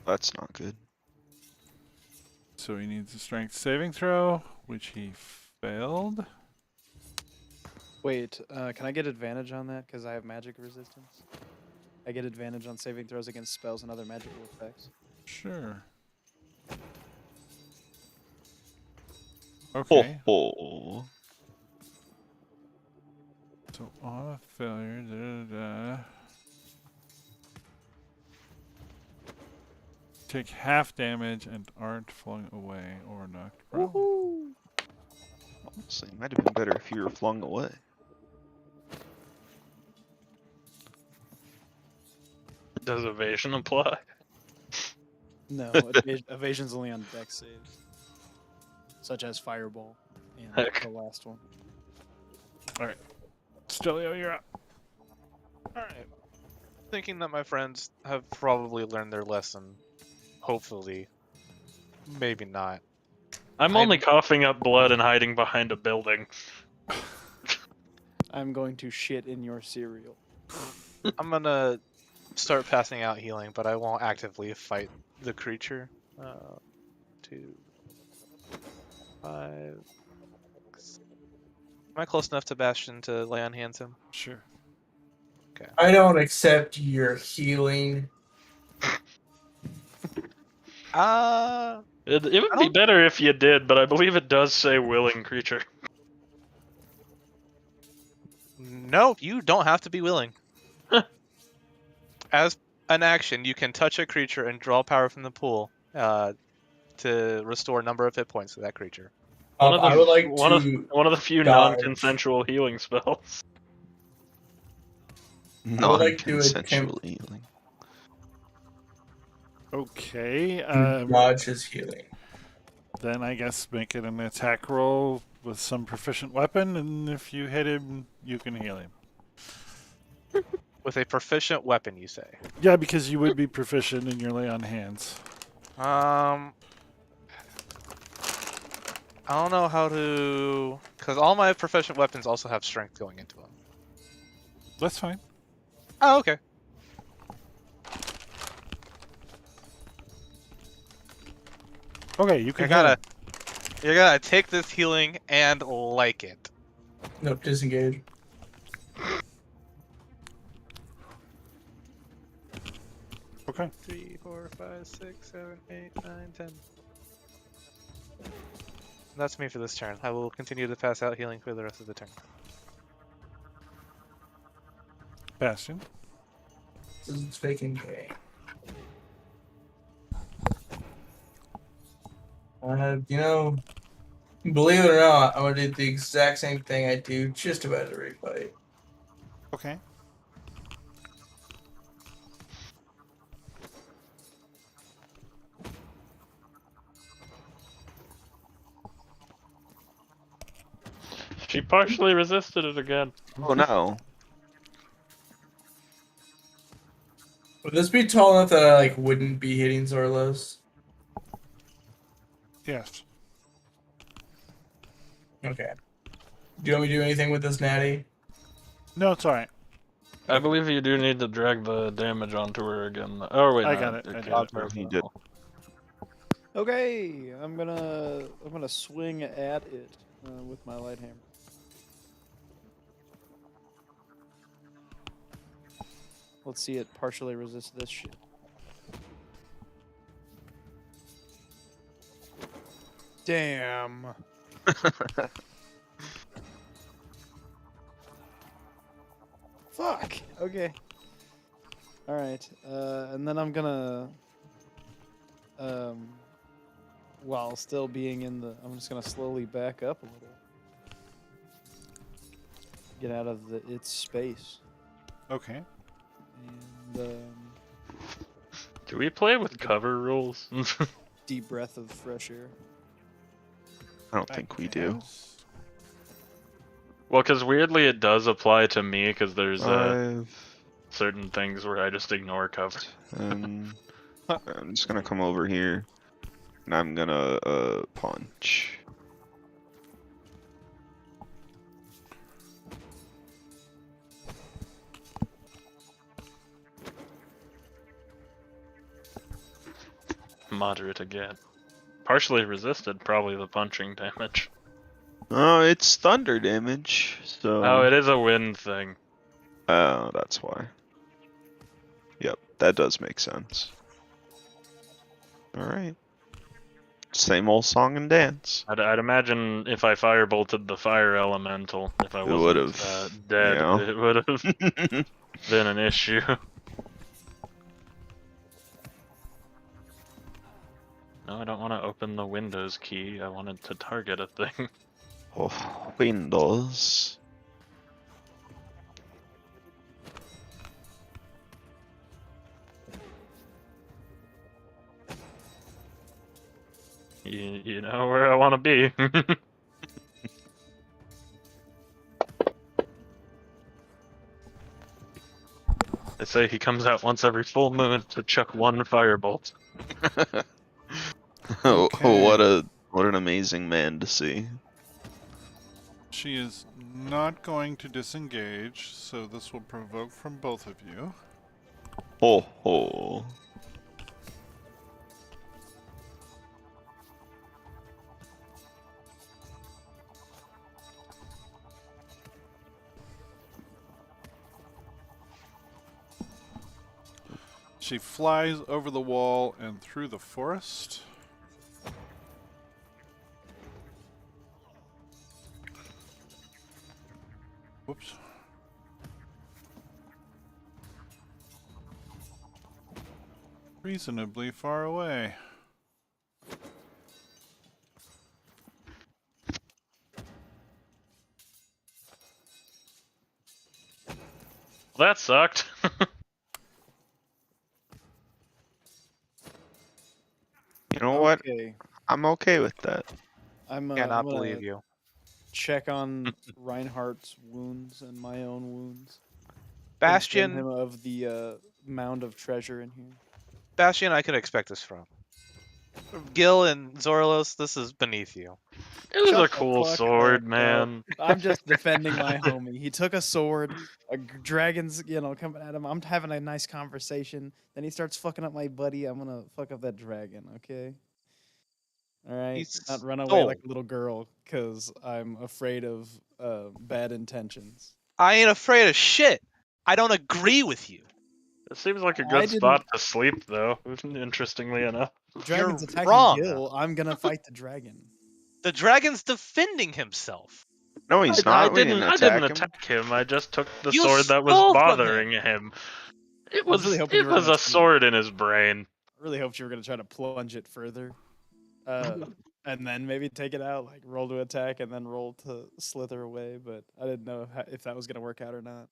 That's not good. So he needs a strength saving throw, which he Failed. Wait, can I get advantage on that? Because I have magic resistance. I get advantage on saving throws against spells and other magical effects. Sure. Ho Okay. ho. So on a failure, take half damage and aren't flung away or knocked prone. Woohoo! Honestly, it might have been better if you were flung away. Does evasion apply? No, evasion's only on dex saves, such as fireball and Heck. the last one. Stelio, you're up. Alright. Thinking that my friends have probably learned their lesson. Hopefully. Maybe not. I'm only coughing up blood and hiding behind a building. I'm going to shit in your cereal. I'm gonna start passing out healing, but I won't actively fight the creature. 2, 5. 6. Am I close enough to Bastion to lay on hands him? Sure. I don't accept your healing. It would be better if you did, but I believe it does say willing creature. No, you don't have to be willing. As an action, you can touch a creature and draw power from the pool to restore a number of hit points to that creature. I would like one of the few dodge. non-consensual healing spells. I would like to Non-consensual attempt- healing. Okay. dodge his healing. Then I guess make it an attack roll with some proficient weapon, and if you hit him, you can heal him. With a proficient weapon, you say? Yeah, because you would be proficient in your lay on hands. I don't know how to... Because all my proficient weapons also have strength going into them. That's fine. Oh, okay. Okay, you can You're gonna take this healing and like it. Nope, disengage. Okay. 3, 4, 5, 6, 7, 8, 9, 10. That's me for this turn. I will continue to pass out healing for the rest of the turn. Bastion. This is faking gay. Believe it or not, I'm gonna do the exact same thing I do just about every fight. Okay. She partially resisted it again. Oh no. Would this be tall enough that I wouldn't be hitting Zorlos? Yes. Okay. Do you want me to do anything with this natty? No, it's alright. I believe you do need to drag the damage onto her again. Oh wait, I no, got it. I can't. got it. He did. Okay, I'm gonna swing at it with my light hammer. Let's see it partially resist this shit. Damn. Fuck. Okay. All right. And then I'm gonna, while still being in the, I'm just gonna slowly back up a little. Get out of its space. Okay. And Do we play with cover rules? deep breath of fresh air. I don't think we do. Well, because weirdly it does apply to me, because there's 5, certain things where I just ignore cover. 10. I'm just gonna come over here, and I'm gonna punch. Moderate again. Partially resisted, probably the punching damage. Oh, it's thunder damage, so... Oh, it is a wind thing. Oh, that's why. Yep, that does make sense. Alright. Same old song and dance. I'd imagine if I firebolted the fire elemental, if I It wasn't would've... dead, yeah. it would have been an issue. No, I don't want to open the Windows key. I wanted to target a thing. Oh, Windows. You know where I want to be. They say he comes out once every full moon to chuck one firebolt. Okay. What an amazing man to see. She is not going to disengage, so this will provoke from both of you. Oh, oh. She flies over the wall and through the forest. Whoops. Reasonably far away. That sucked. You know what? Okay. I'm okay with that. I'm Cannot gonna believe you. check on Reinhardt's wounds and my own wounds. Inform Bastion, him of the mound of treasure in here. Bastion, I could expect this from. Gil and Zorlos, this is beneath you. It was Shut a the cool fuck sword, up, man. bro. I'm just defending my homie. He took a sword, dragon's, coming at him. I'm having a nice conversation. Then he starts fucking up my buddy. I'm gonna fuck up that dragon, okay? All right, He's not run away stole. like a little girl, cause I'm afraid of bad intentions. I ain't afraid of shit. I don't agree with you. It seems like a I good didn't- spot to sleep, though. Interestingly enough. Dragon's You're attacking wrong. Gil. I'm gonna fight the dragon. The dragon's defending himself. No, he's I not. We didn't I didn't attack him. attack him. I just took the You sword that was stole from bothering him. It was really was hoping you it were was gonna a say- sword in his brain. I really hoped you were gonna try to plunge it further, and then maybe take it out, like roll to attack and then roll to slither away. But I didn't know if that was gonna work out or not.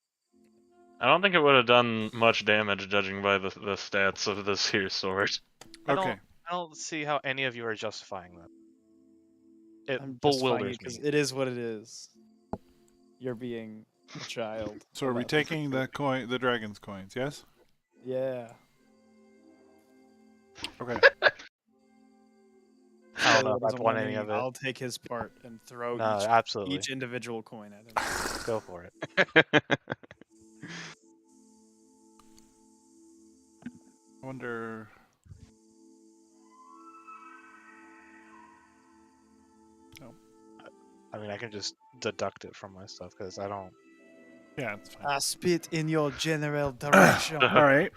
I don't think it would have done much damage, judging by the stats of this here sword. Okay. I don't see how any of you are justifying that. It I'm justifying bewilders it because me. it is what it is. You're being a child. So are we about this. taking the dragon's coins, yes? Yeah. Okay. I don't know Taylor if I'd doesn't want any of it. I'll take his part and throw No, absolutely. each individual coin at him. Go for it. I wonder... I mean, I can just deduct it from my stuff because I don't. Yeah, it's fine. I spit in your general direction. All right.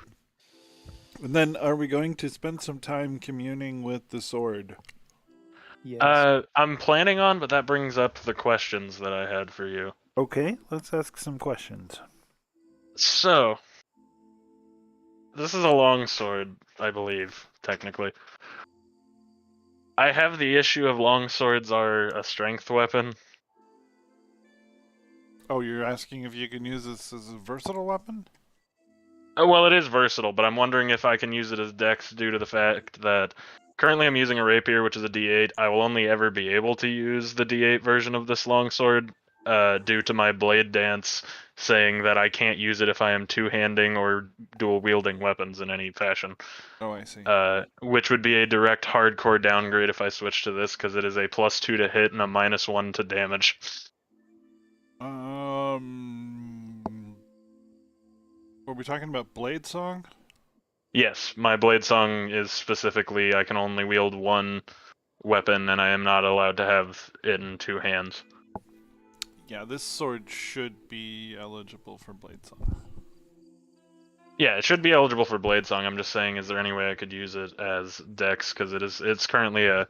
And then are we going to spend some time communing with the sword? Yes. I'm planning on, but that brings up the questions that I had for you. Okay, let's ask some questions. So, this is a long sword, I believe, technically. I have the issue of long swords are a strength weapon. Oh, you're asking if you can use this as a versatile weapon? Oh, well, it is versatile, but I'm wondering if I can use it as dex due to the fact that currently I'm using a rapier, which is a D8. I will only ever be able to use the D8 version of this longsword due to my blade dance saying that I can't use it if I am two-handing or dual-wielding weapons in any fashion. Oh, I see. Which would be a direct hardcore downgrade if I switch to this, because it is a +2 to hit and a -1 to damage. Were we talking about Blade Song? Yes, my blade song is specifically I can only wield one weapon, and I am not allowed to have it in two hands. Yeah, this sword should be eligible for Bladesong. Yeah, it should be eligible for Bladesong. I'm just saying, is there any way I could use it as Dex? Because it's currently a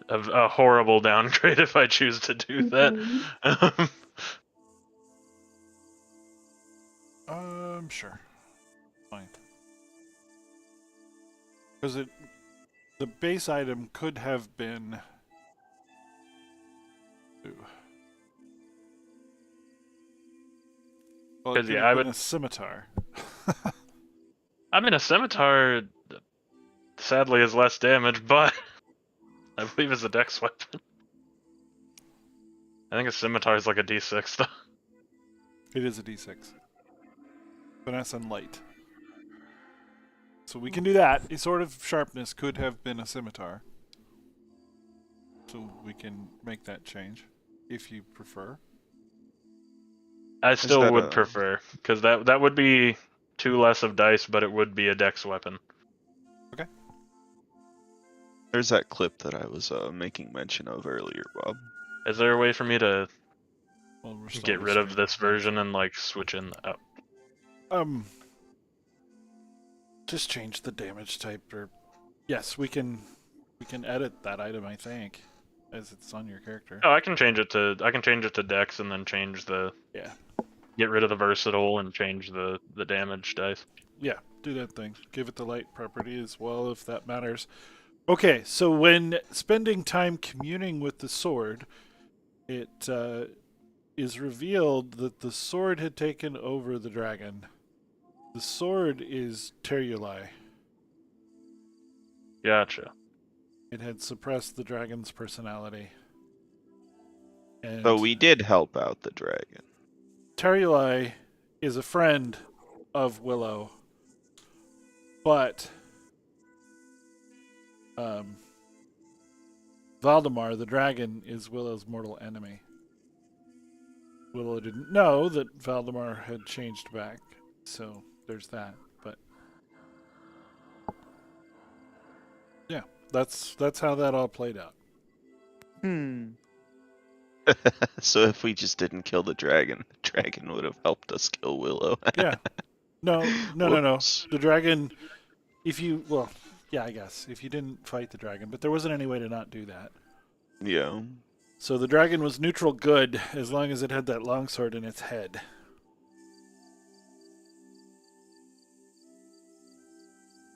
horrible downgrade if I choose to do that. Sure. Fine. Because the base item could have been. Ooh. Well, it 'Cause, could yeah, have I been would- a scimitar. I mean, a scimitar sadly is less damage, but I believe it's a Dex weapon. I think a scimitar is like a D6 though. It is a d6. Finesse and light. So we can do that. A sword of sharpness could have been a scimitar. So we can make that change, if you prefer. I still that would a- prefer, because that would be 2 less of dice, but it would be a Dex weapon. There's that clip that I was making mention of earlier, Bob. Is there a way for me to Well, we're still get rid of restrained. this version and like switch in? Oh, Just change the damage type, or yes, we can edit that item, I think, as it's on your character. I can change it to Dex and then change the Yeah. get rid of the versatile and change the damage dice. Yeah, do that thing. Give it the light property as well, if that matters. Okay, so when spending time communing with the sword, it is revealed that the sword had taken over the dragon. The sword is Teruli. Gotcha. It had suppressed the dragon's personality. And So we did help out the dragon. Teruli is a friend of Willow, but Valdemar, the dragon, is Willow's mortal enemy. Willow didn't know that Valdemar had changed back, so there's that. But yeah, that's how that all played out. So if we just didn't kill the dragon would have helped us kill Willow. Yeah. No. Whoops. The dragon, I guess, if you didn't fight the dragon, but there wasn't any way to not do that. Yeah. So the dragon was neutral good as long as it had that longsword in its head.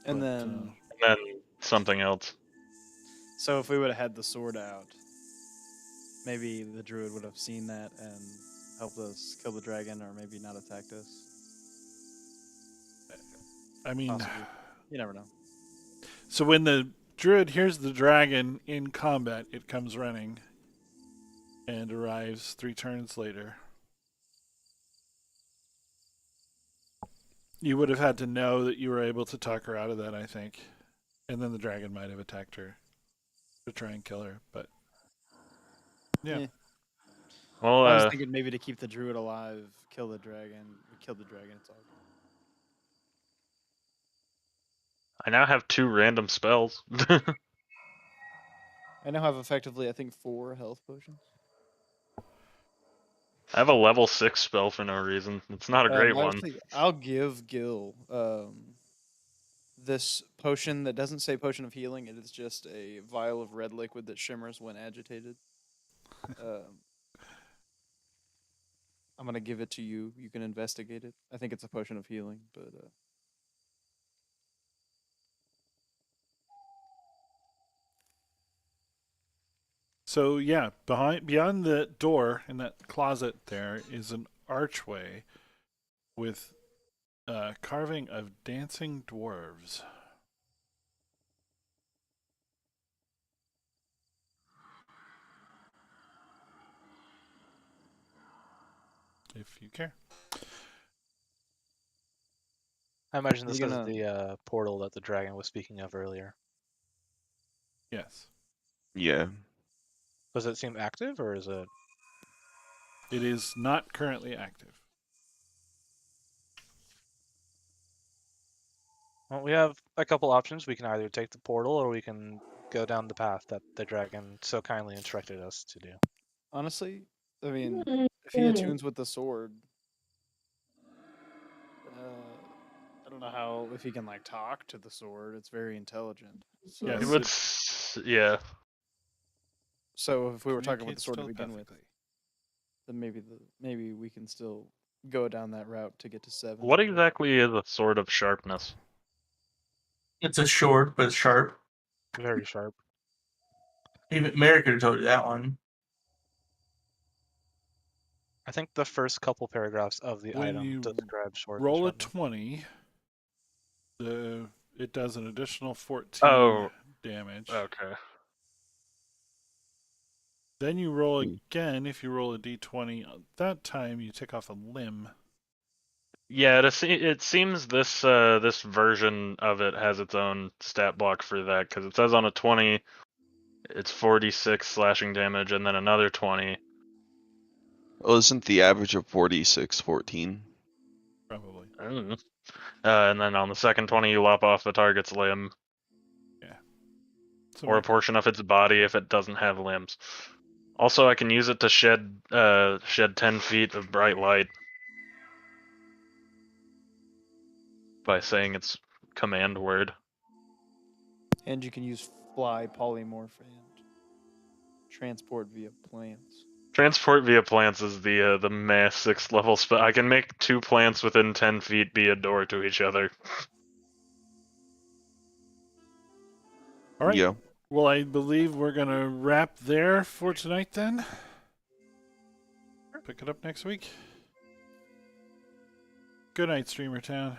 And But, then, And then something else. so if we would have had the sword out, maybe the druid would have seen that and helped us kill the dragon, or maybe not attacked us. I mean, Possibly. You never know. so when the druid hears the dragon in combat, it comes running and arrives 3 turns later. You would have had to know that you were able to talk her out of that, I think. And then the dragon might have attacked her to try and kill her, but yeah. Yeah. Well, I was thinking maybe to keep the druid alive, kill the dragon. We killed the dragon. It's all good. I now have 2 random spells. I now have effectively, I think, 4 health potions. I have a level 6 spell for no reason. It's not a great one. Actually, I'll give Gil this potion that doesn't say potion of healing. It is just a vial of red liquid that shimmers when agitated. I'm gonna give it to you. You can investigate it. I think it's a potion of healing, but So yeah, beyond the door in that closet there is an archway with carving of dancing dwarves. If you care. I imagine this You is gonna- the portal that the dragon was speaking of earlier. Yes. Yeah. Does it seem active, or is it? It is not currently active. Well, we have a couple options. We can either take the portal or we can go down the path that the dragon so kindly instructed us to do. Honestly, I mean, if he attunes with the sword, I don't know how if he can like talk to the sword. It's very intelligent. So, Yes. It would, yeah. so if we were talking with the Communicates sword to begin with, telepathically. then maybe we can still go down that route to get to 7. What exactly is a sword of sharpness? It's a short, but it's sharp. Very sharp. Even Mary could have told you that one. I think the first couple paragraphs of the When item you describe short. Roll a sharpness. 20. It does an additional 14 Oh, damage. okay. Then you roll again. If you roll a d20, that time you take off a limb. Yeah, it seems this version of it has its own stat block for that, because it says on a 20, it's 46 slashing damage, and then another 20. Well, isn't the average of 46 14? Probably. I don't know. And then on the second 20, you lop off the target's limb, So or a portion of its body if it doesn't have limbs. Also, I can use it to shed 10 feet of bright light by saying its command word. And you can use fly, polymorph, and transport via plants. Transport via plants is the mass 6th level spell. I can make 2 plants within 10 feet be a door to each other. All right. Yeah. Well, I believe we're going to wrap there for tonight then. Pick it up next week. Good night, Streamer Town.